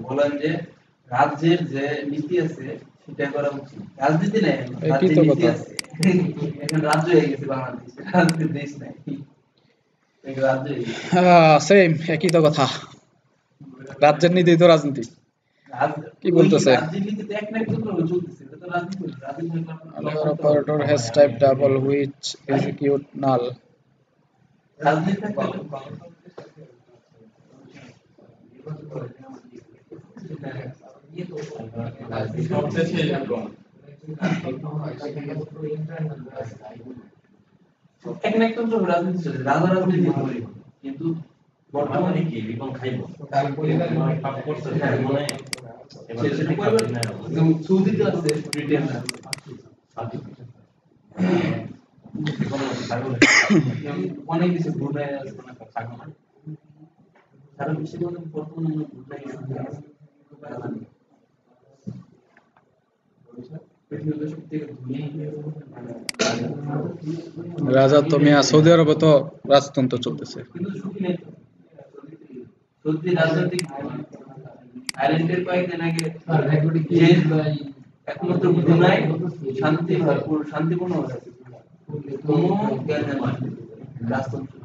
বলেন যে রাজ্যের যে নীতি আছে সেটা করা উচিত, রাজনীতি নেই, একই তো কথা। এখন রাজ্য হয়ে গেছে বাংলাদেশ, রাজনীতির দেশ নাই, রাজ্য হয়ে গেছে। সেম, একই তো কথা। রাজ্যের নীতি তো রাজনীতি। কি বলতেছে? রাজনীতিতে এক না এক ভাবে চলতেছে, এটা তো রাজনীতি, রাজনীতি Our operator has type double which execute null. রাজনীতি একটু রাজনীতি চলে, রাজা রাজনীতি করে, কিন্তু বর্তমানে কি রিপন খাইব তারপরে পাপ করছে মনে সৌদিতে আছে ব্রিটেন অনেক কিছু ব্রুনাই আছে সারা বিশ্বের মধ্যে বর্তমানে ব্রুনাই রাজা তো মিয়া, সৌদি আরবে তো রাজতন্ত্র চলতেছে। সত্যি রাজনৈতিক আইল্যান্ডের কয়েকদিন আগে একমাত্র ব্রুনাই শান্তিপূর্ণ আছে, কোনো জ্ঞানের রাজতন্ত্র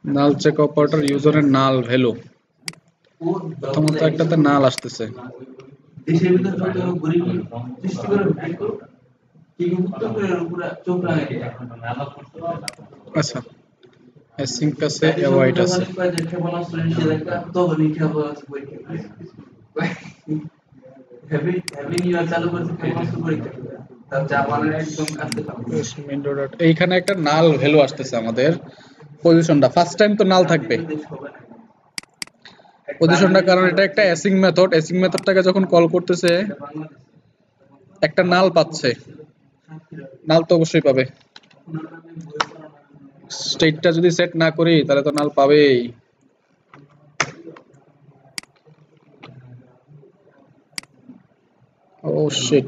নাল চেক অপারেটর ইউজারের নাল ভ্যালু, প্রথমত একটাতে নাল আসতেছে। দেশের ভিতরে যত গরিব সৃষ্টি করে কি উত্তর করে পুরো চোখ রাঙাই আচ্ছা, অ্যাসিঙ্ক আছে, অ্যাওয়াইড আছে। এইখানে একটা নাল ভ্যালু আসতেছে আমাদের পজিশনটা, ফার্স্ট টাইম তো নাল থাকবে পজিশনটা, কারণ এটা একটা অ্যাসিং মেথড। অ্যাসিং মেথডটাকে যখন কল করতেছে একটা নাল পাচ্ছে, নাল তো অবশ্যই পাবে। স্টেটটা যদি সেট না করি তাহলে তো নাল পাবেই। ও শিট,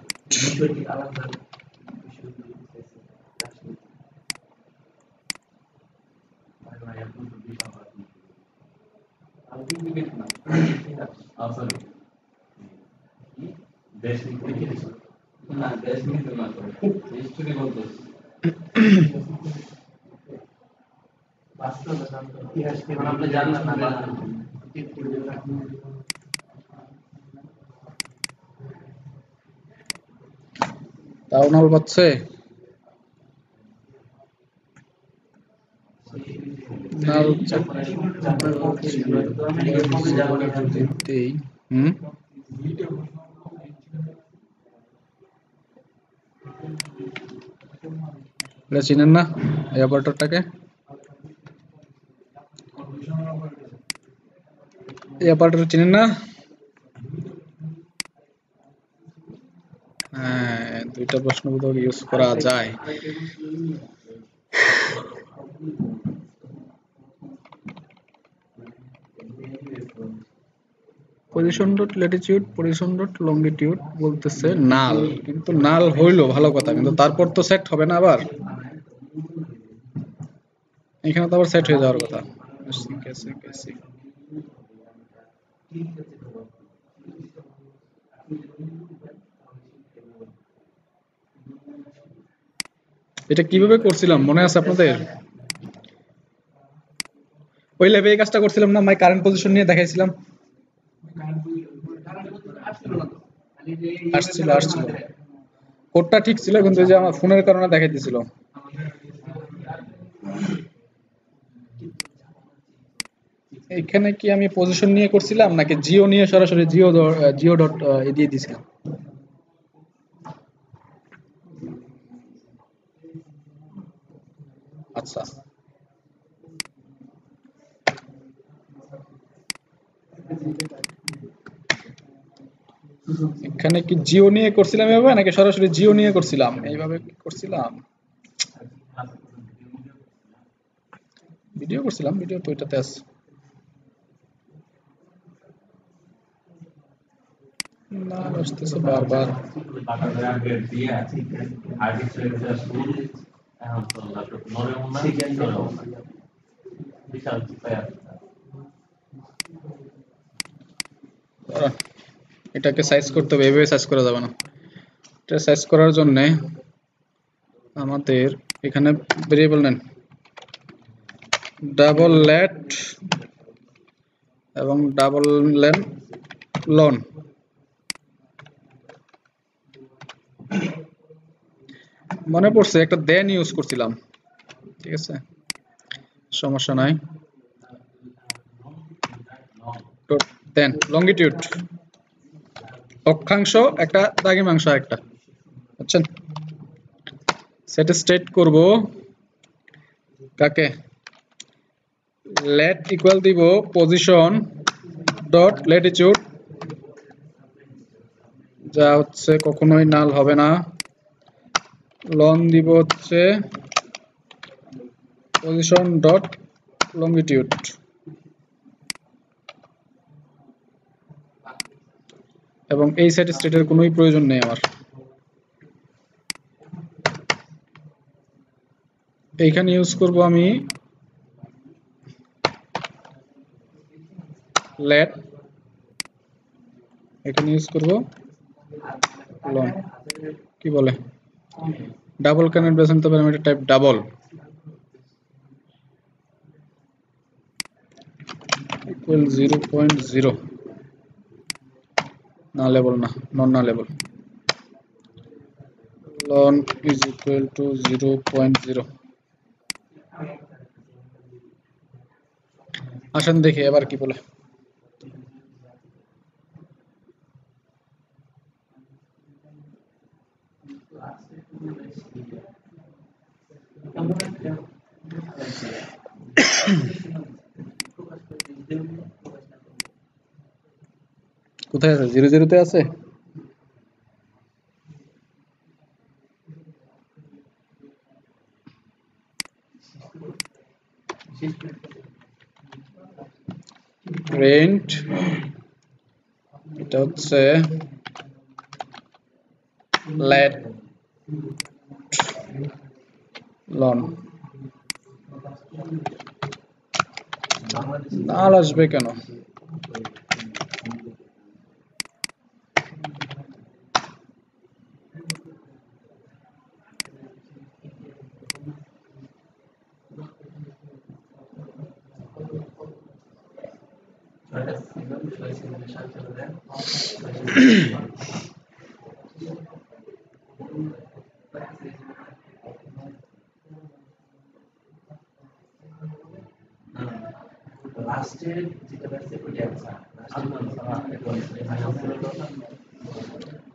তাও নাল পাচ্ছে। নাল এটা চিনেন না এই অপারেটরটাকে? এই অপারেটর চিনেন না? হ্যাঁ, দুইটা প্রশ্নবোধক ইউজ করা যায়। Position dot Latitude, position dot longitude বলতেছে নাল, কিন্তু নাল হইলো ভালো কথা, কিন্তু তারপর তো সেট হবে না আবার, এখানে তো আবার সেট হয়ে যাওয়ার কথা। এটা কিভাবে করছিলাম মনে আছে আপনাদের? ওই ল্যাবে এই কাজটা করছিলাম না, মাই কারেন্ট পজিশন নিয়ে দেখাইছিলাম। আসছিল কোডটা ঠিক ছিল, কিন্তু এই যে আমার ফোনের কারণে দেখাই দিছিল। এখানে কি আমি পজিশন নিয়ে করছিলাম নাকি জিও নিয়ে সরাসরি জিও ডট দিয়ে দিছিলাম? আচ্ছা, এখানে কি জিও নিয়ে করছিলাম এভাবে নাকি সরাসরি জিও নিয়ে করছিলাম? এইভাবে কি করছিলাম? ভিডিও করছিলাম, ভিডিও তো এটাতে আছে। না আসতেছে বারবার। দাঁড়ান, এটাকে সাইজ করতে হবে, এভাবে সাইজ করা যাবে না। এটা সাইজ করার জন্য আমাদের এখানে ভেরিয়েবল নেন ডাবল লেট এবং ডাবল লেন লন। মনে পড়ছে একটা দেন ইউজ করছিলাম, ঠিক আছে সমস্যা নাই। দেন লঙ্গিটিউড, অক্ষাংশ একটা, দ্রাঘিমাংশ একটা, বুঝছেন? সেট স্টেট করব কাকে? লেট ইকুয়াল দিব পজিশন ডট ল্যাটিটিউড, যা হচ্ছে কখনোই নাল হবে না। লন দিব হচ্ছে পজিশন ডট লঙ্গিটিউড। এবং এই সেট স্টেটের কোনোই প্রয়োজন নেই আমার। এইখানে ইউজ করব আমি লেট, এখানে ইউজ করব লন। কি বলে ডাবল কানেক্ট বেসন, তবে আমি এটা টাইপ ডাবল ইকুয়াল 0.0, না লেবল না, নন না label. Lon is equal to 0.0। আসেন দেখি এবার কি বলে। কোথায় আছে? 0.0 তে আছে। রেন্ট এটা হচ্ছে লেট লন। নাল আসবে কেন?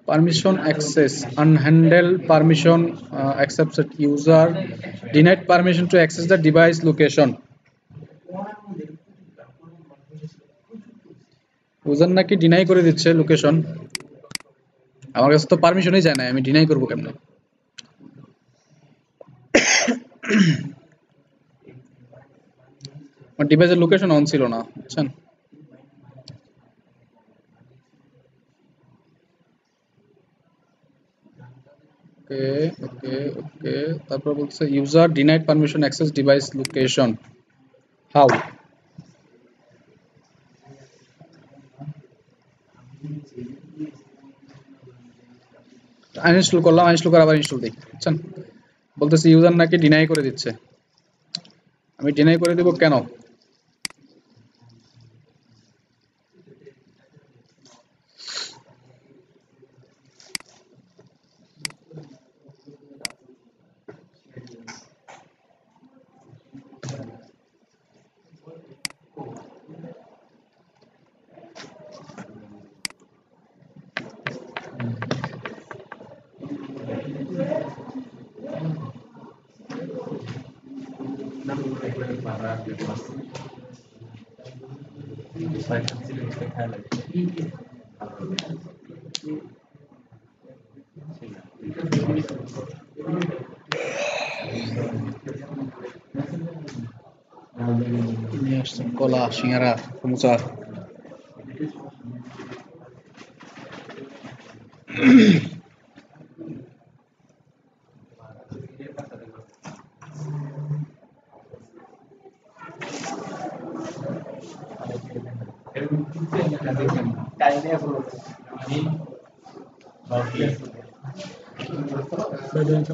Permission access, unhandled permission accepted. User denied permission to access the device location. User নাকি ডিনাই করে দিচ্ছে লোকেশন, আমার কাছে তো পারমিশনই যায় না, আমি ডিনাই করব কেমনে? আমার ডিভাইসের লোকেশন অন ছিল না, বুঝছেন? ওকে ওকে ওকে, তারপর বলছে user denied permission access device location. How? Uninstall করলাম, আনইনস্টল করে আবার ইনস্টল দিই, বুঝছেন? বলতেছে ইউজার নাকি ডিনাই করে দিচ্ছে। আমি ডিনাই করে দেব কেন? নিয়ে আসছেন কলা, সিঙ্গারা, সমুচা।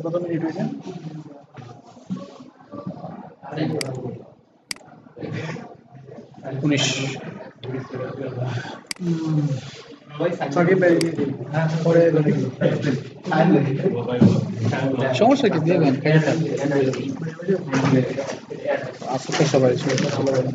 কত মিনিট হয়েছে? 19। সাকিব ভাই পরে দেখি। সমস্যা কি, দিয়ে দেন, খাইয়ে থাক। আছে তো সবাই, চলে যাবেন।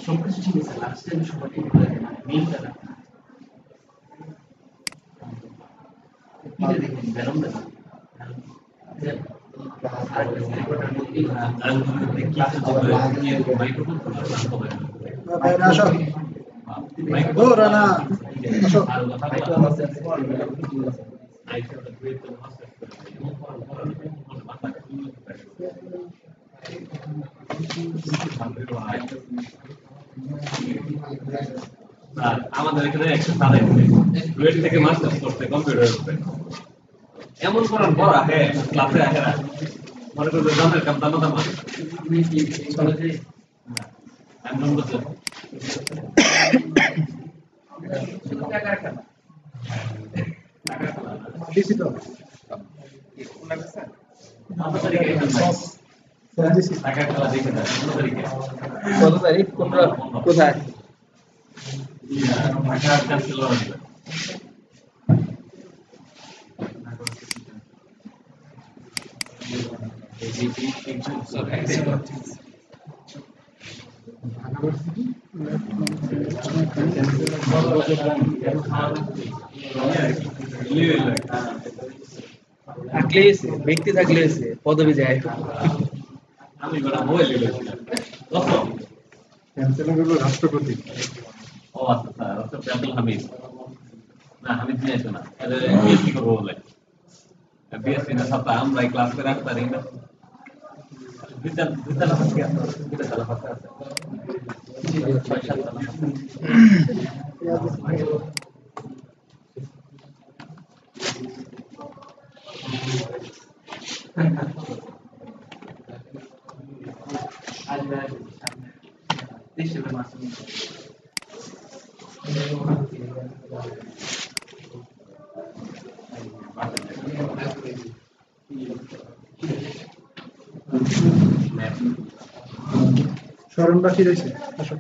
সবকিছু ঠিক আছে, লাস্ট টাইম সবাইকে মিলটা না দেখুন বেরোন না আসো ও রানা আসো। আমাদের এখানে একটা সাদা রুয়েট থেকে মাস্টার্স করতে কম্পিউটার উপরে এমন করার পর আগে ক্লাসে আগে না মনে করবে দামের কাম দামা দামা আমি বলছি দিছি তো টাকা খেলা দেখে না কত তারিখ কোথায়? টাকা ক্যান্সেল করা হবে থাকলে ব্যক্তি থাকলে পদবি যায়। আমি বড় মোবাইল ক্যান্সেল হলো রাষ্ট্রপতি। ও আচ্ছা রাষ্ট্রপতি আব্দুল হামিদ না হামিদ নিয়ে আসে না বিএসসি করবো বলে বিএসসি না সপ্তাহ আমরা ক্লাস করে আসতে পারি না বিদ্যালয় আছে স্মরণ বাকি রয়েছে। আসো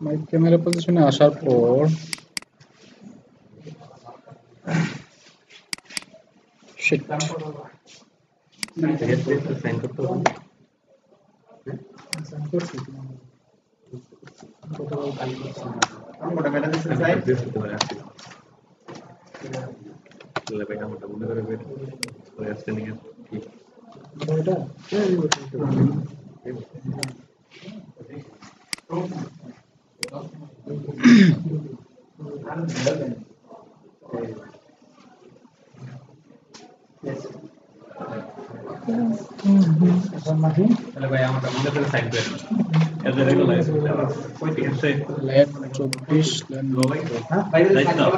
মাইক ক্যামেরা পজিশনে আসার পর শিট এটা তাহলে ভাই আমারটা মনে করে সাইড করে দেন এজ এ রেগুলারাইজ ঠিক আছে লেট 24 লেন রাইট দাও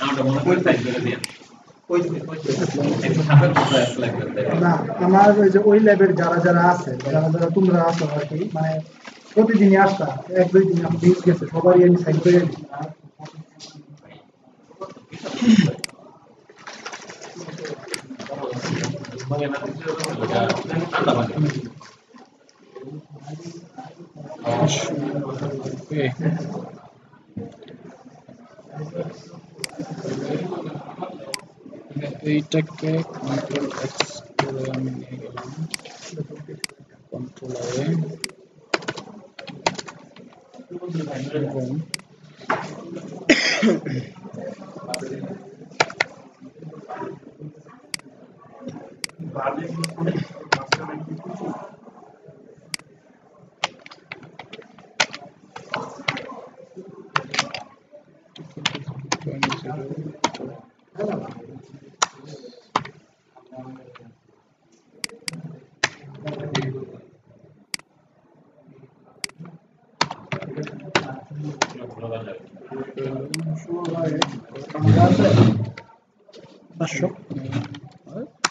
আমারটা মনে করে সাইড করে দিন একটু সামনে প্রসেস লাগবে না আমার ওই যে ওই ল্যাবের যারা যারা আছে যারা যারা তোমরা আছো আর কি মানে প্রতিদিনই আসতা এক দুই দিন মিস গেছে সবারই আমি সাইন করে দিই ওকে এইটাকে কন্ট্রোল এক্স করে আমি নিয়ে গেলাম কন্ট্রোলারে এবং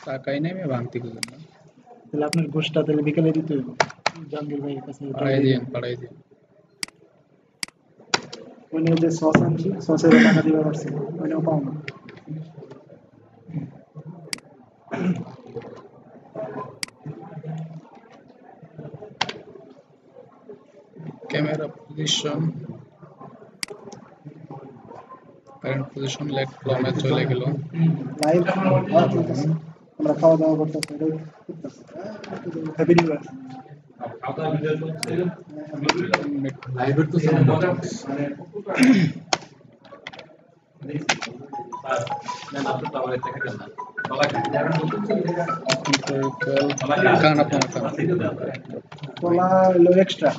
টাকাই নেই আমি ভাঙতে গেলাম না তাহলে আপনার গোষ্ঠটা তাহলে বিকেলে দিতে হইব জাহাঙ্গীর ভাইয়ের কাছে পাঠাই দিন ওই যে সস আনছি সসের টাকা দিতে পারছি ওইটাও পাও না ক্যামেরা পজিশন কারেন্ট পজিশন লেট ক্লমে চলে গেল লাইভ আমরা খাওয়া দাওয়া করতেছি হ্যাপি নিউ ইয়ার লাইভের তো কান আপনার কান কলা হলো এক্সট্রা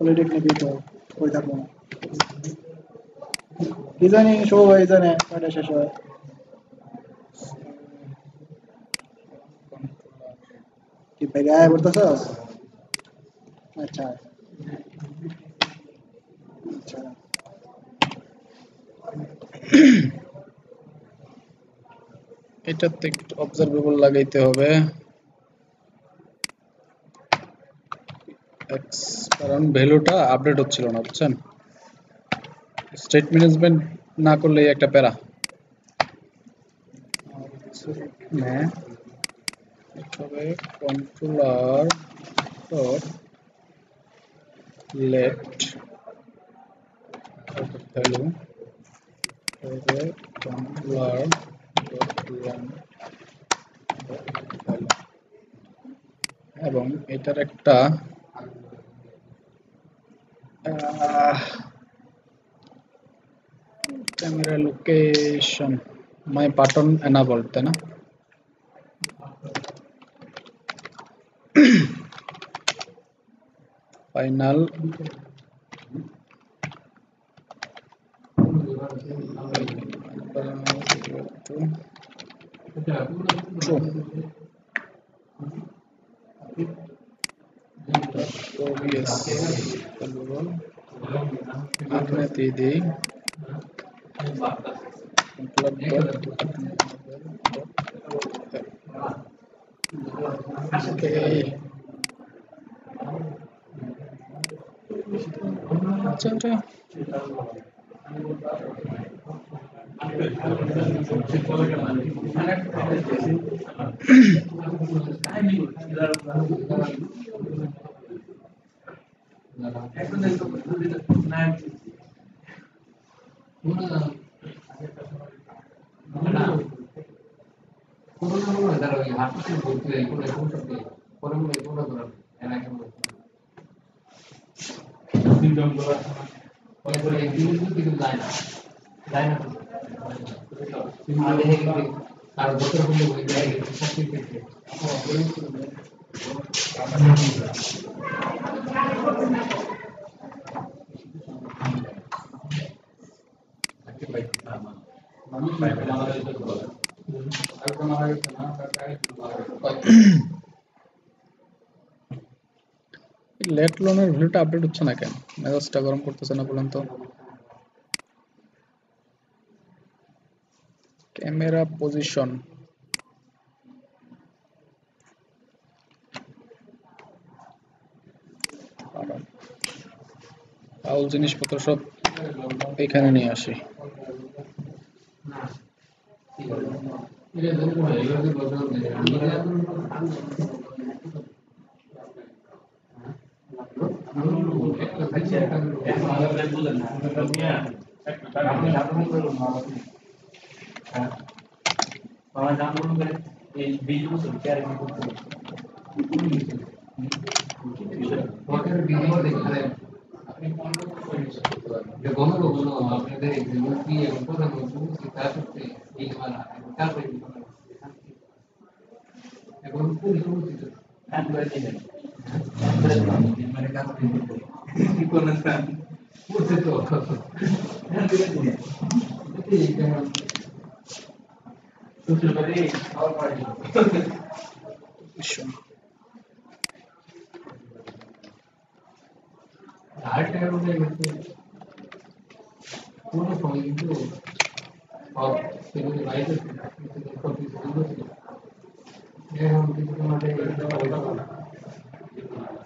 পলিটেকনিক তো ওই থাকবো না কি জানি শো হয়ে জানে কয়টা শেষ হয় কি ভাই গায়ে পড়তেছস আচ্ছা আচ্ছা এটাতে একটু অবজারভেবল লাগাইতে হবে এক্স কারণ ভ্যালুটা আপডেট হচ্ছিল না বুঝছেন স্টেট ম্যানেজমেন্ট না করলে একটা প্যারা তবে কন্ট্রোলার ডট লেট ভ্যালু তবে কন্ট্রোলার ডট লং ভ্যালু এবং এটার একটা ক্যামেরা লোকেশন মাই বাটন এনাবল তাই না ফাইনাল आपने दे दी चल रहा লেট লোনের ভ্যালুটা আপডেট হচ্ছে না কেন? মেজাজটা গরম করতেছে না বলেন তো। ক্যামেরা পজিশন, ফাউল জিনিসপত্র সব এখানে নিয়ে আসি।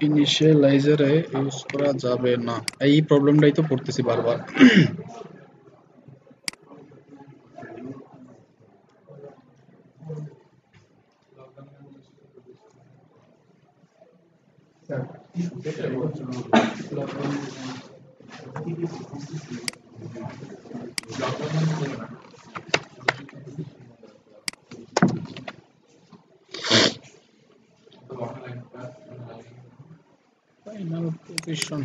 ইনিশিয়ালাইজারে ইউজ করা যাবে না, এই প্রবলেমটাই তো পড়তেছি বারবার। ফাইনাল পজিশন,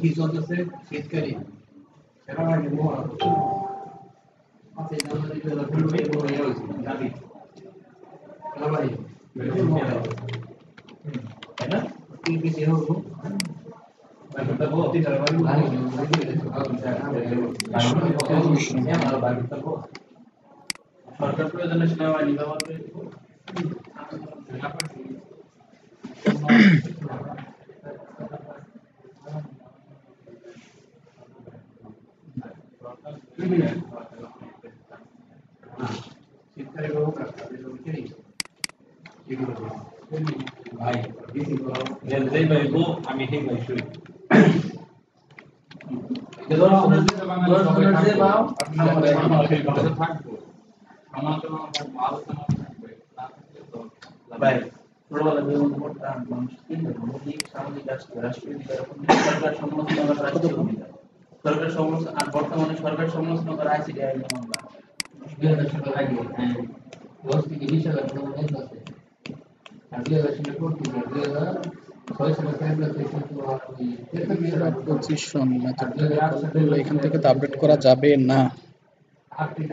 কি চলতেছে শীতকালী সরকার প্রয়োজনে সেনাবাহিনী ব্যবহার করে ভাই যেই ভাই গো আমি সেই ভাই শুই ভাই ছোটবেলা জীবন করতাম মানুষ সামাজিক সামাজিক রাষ্ট্রীয় সরকার সমালোচনা করা সরকার সমালোচনা আর বর্তমানে সরকার সমালোচনা করা আইসিডি আইন মামলা 2000 সালের আগে হ্যাঁ 10 থেকে 20,000 পর্যন্ত আছে আর 2000 সালে করতে 2006 সালে ফেব্রুয়ারি থেকে ক্যামেরা পজিশন মেথডটা কল করলে এখান থেকে তো আপডেট করা যাবে না। আর্থিক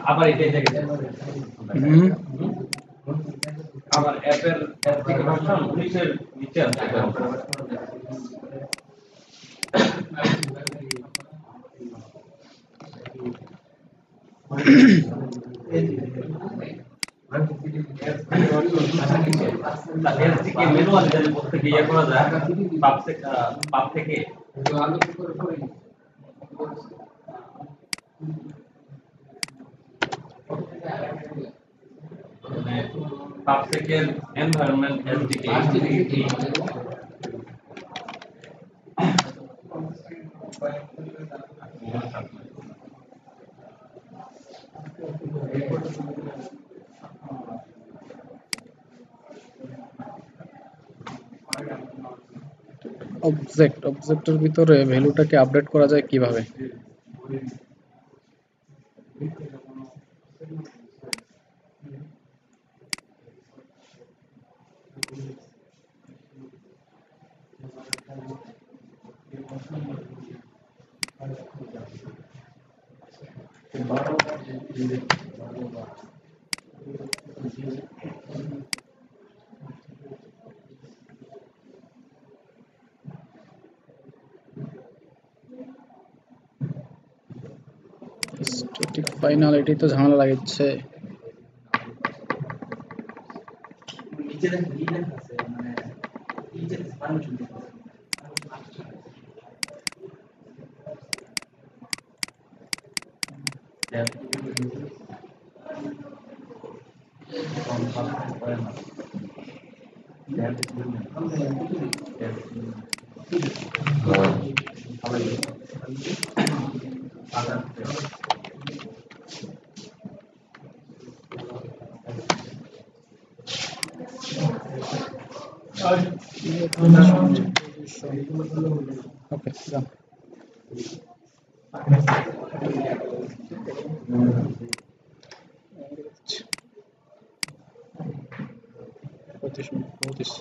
আবার এটাই দেখে হুম আবার অ্যাপের অ্যাপ থেকে ভার্সন 19 এর নিচে আছে এসডিকে ম্যানুয়ালি যদি প্রত্যেকে ইয়ে করা যায় পাব থেকে মানে পাব থেকে এনভায়রনমেন্ট এসডিকে অবজেক্টের ভিতরে ভ্যালুটাকে আপডেট করা যায় কিভাবে? স্ট্যাটিক ফাইনাল এটাই তো ঝামেলা লাগাচ্ছে। নিচে দেখেন নিচে আছে মানে নিচে স্পান চলতে ওকে যান। পঁচিশ মিনিট 25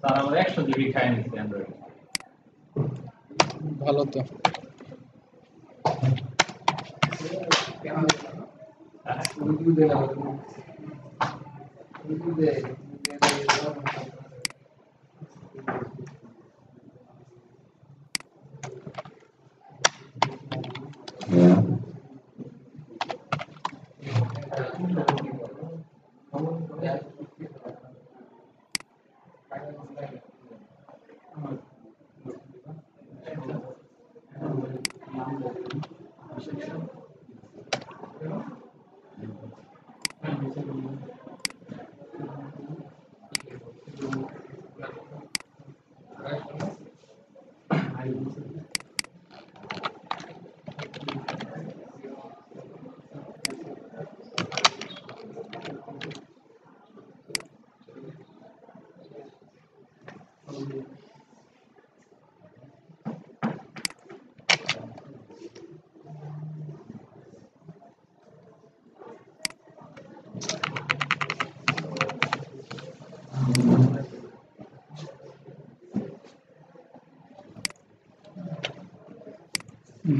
তার আমরা 100 জিবি খাই নিছি অ্যান্ড্রয়েড ভালো তো।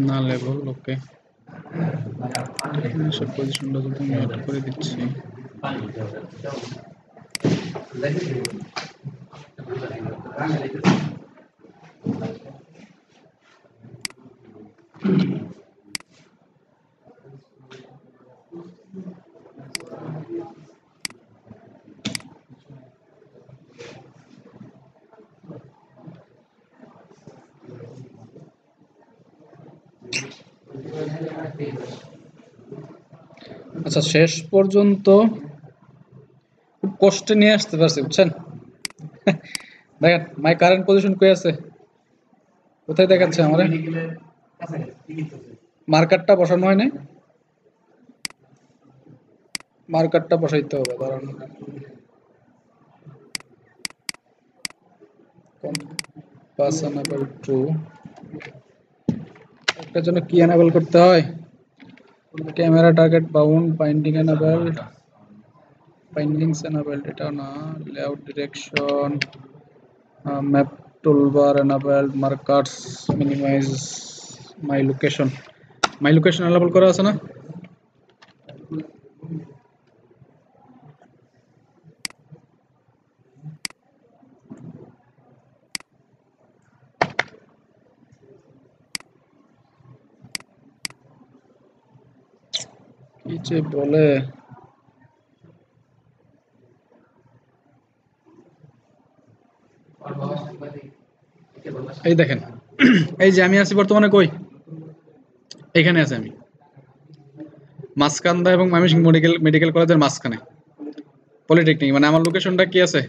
না লেভেল ওকে, সব পজিশনটা যদি আমি অ্যাড করে দিচ্ছি। আচ্ছা, শেষ পর্যন্ত খুব কষ্টে নিয়ে আসতে পারছি, বুঝছেন? দেখেন মাই কারেন্ট পজিশন কই আছে, কোথায় দেখাচ্ছে আমার মার্কারটা বসানো হয় নাই, মার্কারটা বসাইতে হবে। কারণ পাস এনাবল ট্রু, এটার জন্য কি এনাবল করতে হয়? Camera target bound, binding enabled, bindings enabled, এটা না, layout direction, map toolbar enabled, markers minimize, my location, my location enable করা আছে না? কি যে বলে, এই দেখেন এই যে আমি আছি বর্তমানে কই, এখানে আছি আমি মাঝখানদা এবং ময়মনসিংহ মেডিকেল কলেজের মাঝখানে, পলিটেকনিক, মানে আমার লোকেশনটা কি আছে,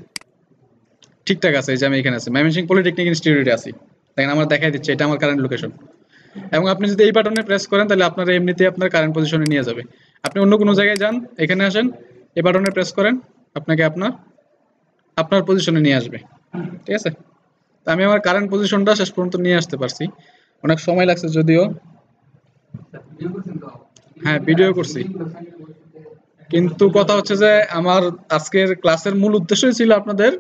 ঠিকঠাক আছে। এই যে আমি এখানে আছি, ময়মনসিংহ পলিটেকনিক ইনস্টিটিউটে আছি। দেখেন আমার দেখাই দিচ্ছে এটা আমার কারেন্ট লোকেশন। এবং আপনি যদি এই বাটনে প্রেস করেন তাহলে আপনার এমনিতেই আপনার কারেন্ট পজিশনে নিয়ে যাবে। আপনি অন্য কোনো জায়গায় যান, এখানে আসেন, এই বাটনে প্রেস করেন, আপনাকে আপনার আপনার পজিশনে নিয়ে আসবে। ঠিক আছে, তো আমি আমার কারেন্ট পজিশনটা শেষ পর্যন্ত নিয়ে আসতে পারছি, অনেক সময় লাগছে যদিও। হ্যাঁ ভিডিও করছি, কিন্তু কথা হচ্ছে যে আমার আজকের ক্লাসের মূল উদ্দেশ্যই ছিল আপনাদের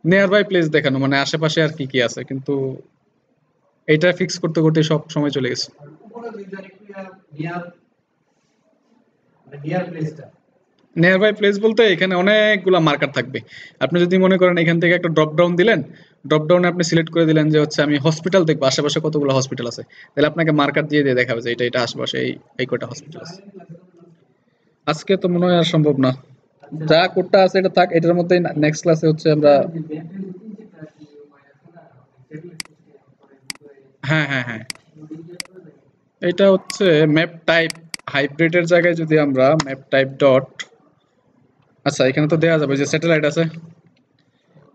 নিয়ার বাই প্লেস দেখানো, মানে আশেপাশে আর কি কি আছে, কিন্তু এইটা ফিক্স করতে করতে সব সময় চলে গেছে। নিয়ার বাই প্লেস বলতে এখানে অনেকগুলা মার্কার থাকবে। আপনি যদি মনে করেন এখান থেকে একটা ড্রপ ডাউন দিলেন, ড্রপ ডাউনে আপনি সিলেক্ট করে দিলেন যে হচ্ছে আমি হসপিটাল দেখবো, আশেপাশে কতগুলো হসপিটাল আছে, তাহলে আপনাকে মার্কার দিয়ে দিয়ে দেখাবে যে এটা এটা আশেপাশে এই কয়টা হসপিটাল আছে। আজকে তো মনে হয় আর সম্ভব না, যা কোডটা আছে এটা থাক, এটার মধ্যে নেক্সট ক্লাসে হচ্ছে আমরা। হ্যাঁ হ্যাঁ হ্যাঁ, এটা হচ্ছে ম্যাপ টাইপ হাইব্রিডের জায়গায় যদি আমরা ম্যাপ টাইপ ডট, আচ্ছা এখানে তো দেয়া যাবে যে স্যাটেলাইট আছে,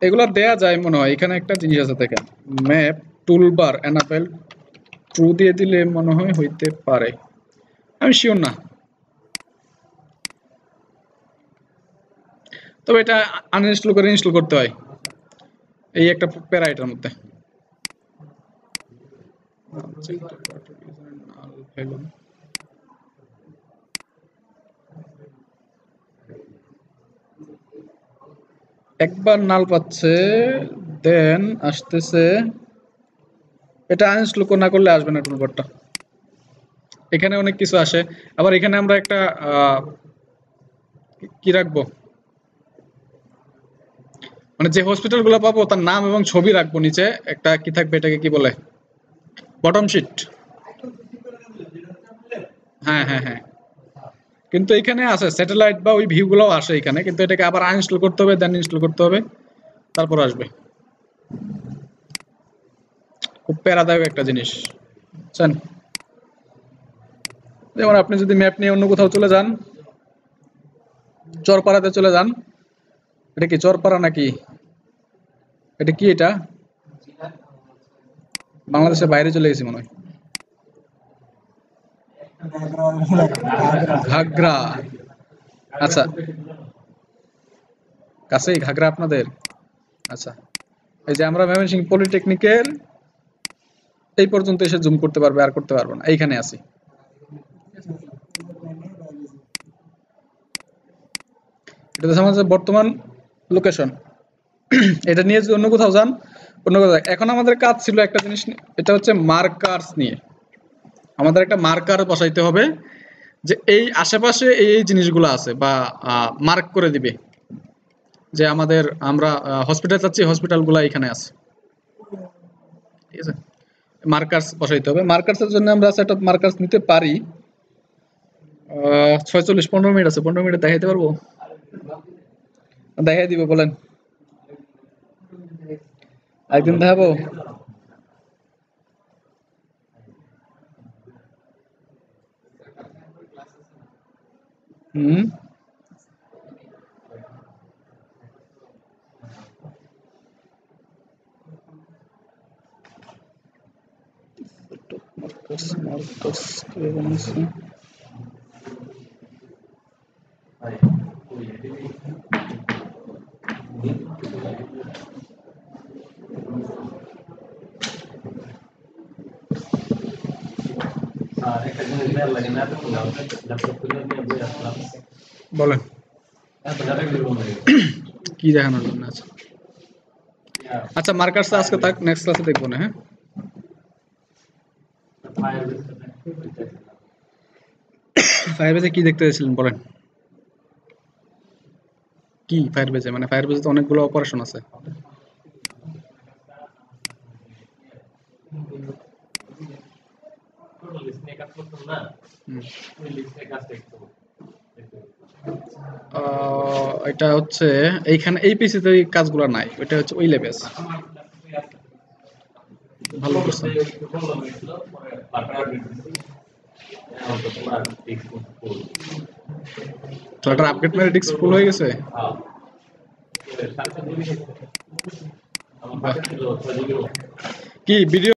এগুলা দেয়া যায় মনে হয়। এখানে একটা জিনিস আছে দেখেন, ম্যাপ টুলবার এনাবেল ট্রু দিয়ে দিলে মনে হয় হইতে পারে, আমি শিওর না, তবে এটা আনইনস্টল করে ইনস্টল করতে হয়, এই একটা প্যারা এটার মধ্যে। একবার নাল পাচ্ছে, দেন আসতেছে, এটা আনইনস্টল না করলে আসবে না টুলবারটা। এখানে অনেক কিছু আসে, আবার এখানে আমরা একটা কি রাখবো, মানে যে হসপিটাল গুলো পাবো তার নাম এবং ছবি রাখবো, নিচে একটা কি থাকবে, এটাকে কি বলে, বটম শিট। হ্যাঁ হ্যাঁ হ্যাঁ, কিন্তু এখানে আছে স্যাটেলাইট বা ওই ভিউ গুলোও আসে এখানে, কিন্তু এটাকে আবার আনইনস্টল করতে হবে, দেন ইনস্টল করতে হবে, তারপর আসবে। খুব প্যারাদায়ক একটা জিনিস, বুঝছেন? যেমন আপনি যদি ম্যাপ নিয়ে অন্য কোথাও চলে যান, চরপাড়াতে চলে যান, এটা কি চরপাড়া নাকি, এটা কি, এটা বাংলাদেশের বাইরে চলে গেছি মনে হয়, ঘাগরা। আচ্ছা কাছেই ঘাগরা আপনাদের। আচ্ছা, এই যে আমরা ময়মনসিংহ পলিটেকনিকের এই পর্যন্ত এসে জুম করতে পারবে, আর করতে পারবো না, এইখানে আছি। এটা হচ্ছে আমাদের বর্তমান লোকেশন। এটা নিয়ে যদি অন্য কোথাও যান, অন্য কোথাও, এখন আমাদের কাজ ছিল একটা জিনিস, এটা হচ্ছে মার্কারস নিয়ে। আমাদের একটা মার্কার বসাইতে হবে যে এই আশেপাশে এই জিনিসগুলো আছে, বা মার্ক করে দিবে যে আমাদের আমরা হসপিটাল যাচ্ছি, হসপিটালগুলো এখানে আছে। ঠিক আছে, মার্কারস বসাইতে হবে। মার্কারসের জন্য আমরা সেট আপ মার্কারস নিতে পারি। 46-15 মিনিট আছে, 15 মিনিট দেখাইতে পারবো, দেখাই দিব বলেন, একদিন দেখাবো। হুম মার্কাস মার্কাস কে বানাইছে একটা জিনিস ভালো লাগে না তো ল্যাপটপ খুলে নিয়ে বই আসলাম বলেন এত ডাটা কি বলবো কি দেখানোর জন্য আছে আচ্ছা মার্কাস আজকে থাক নেক্সট ক্লাসে দেখবো না হ্যাঁ ফায়ারবেজে কি দেখতে চাইছিলেন বলেন কি ফায়ারবেজে মানে ফায়ারবেজে তো অনেকগুলো অপারেশন আছে লিস্টে কাজ করতাম না হুম। ওই লিস্টে কাজটা একটু এটা হচ্ছে এইখানে এই পিসিতে এই কাজগুলো নাই এটা হচ্ছে ওই লেভেল আমার ল্যাপটপে আছে ভালো করছেন একটু প্রবলেম হয়েছিল পরে বারবার আপডেট দিছি এখন তো পুরো টেক্সট ফুল ফ্লাটার আপডেট মেরে ডিস্ক ফুল হয়ে গেছে হ্যাঁ সাথে দিবি আমার পাশে ছিল 6 জিবি কি ভিডিও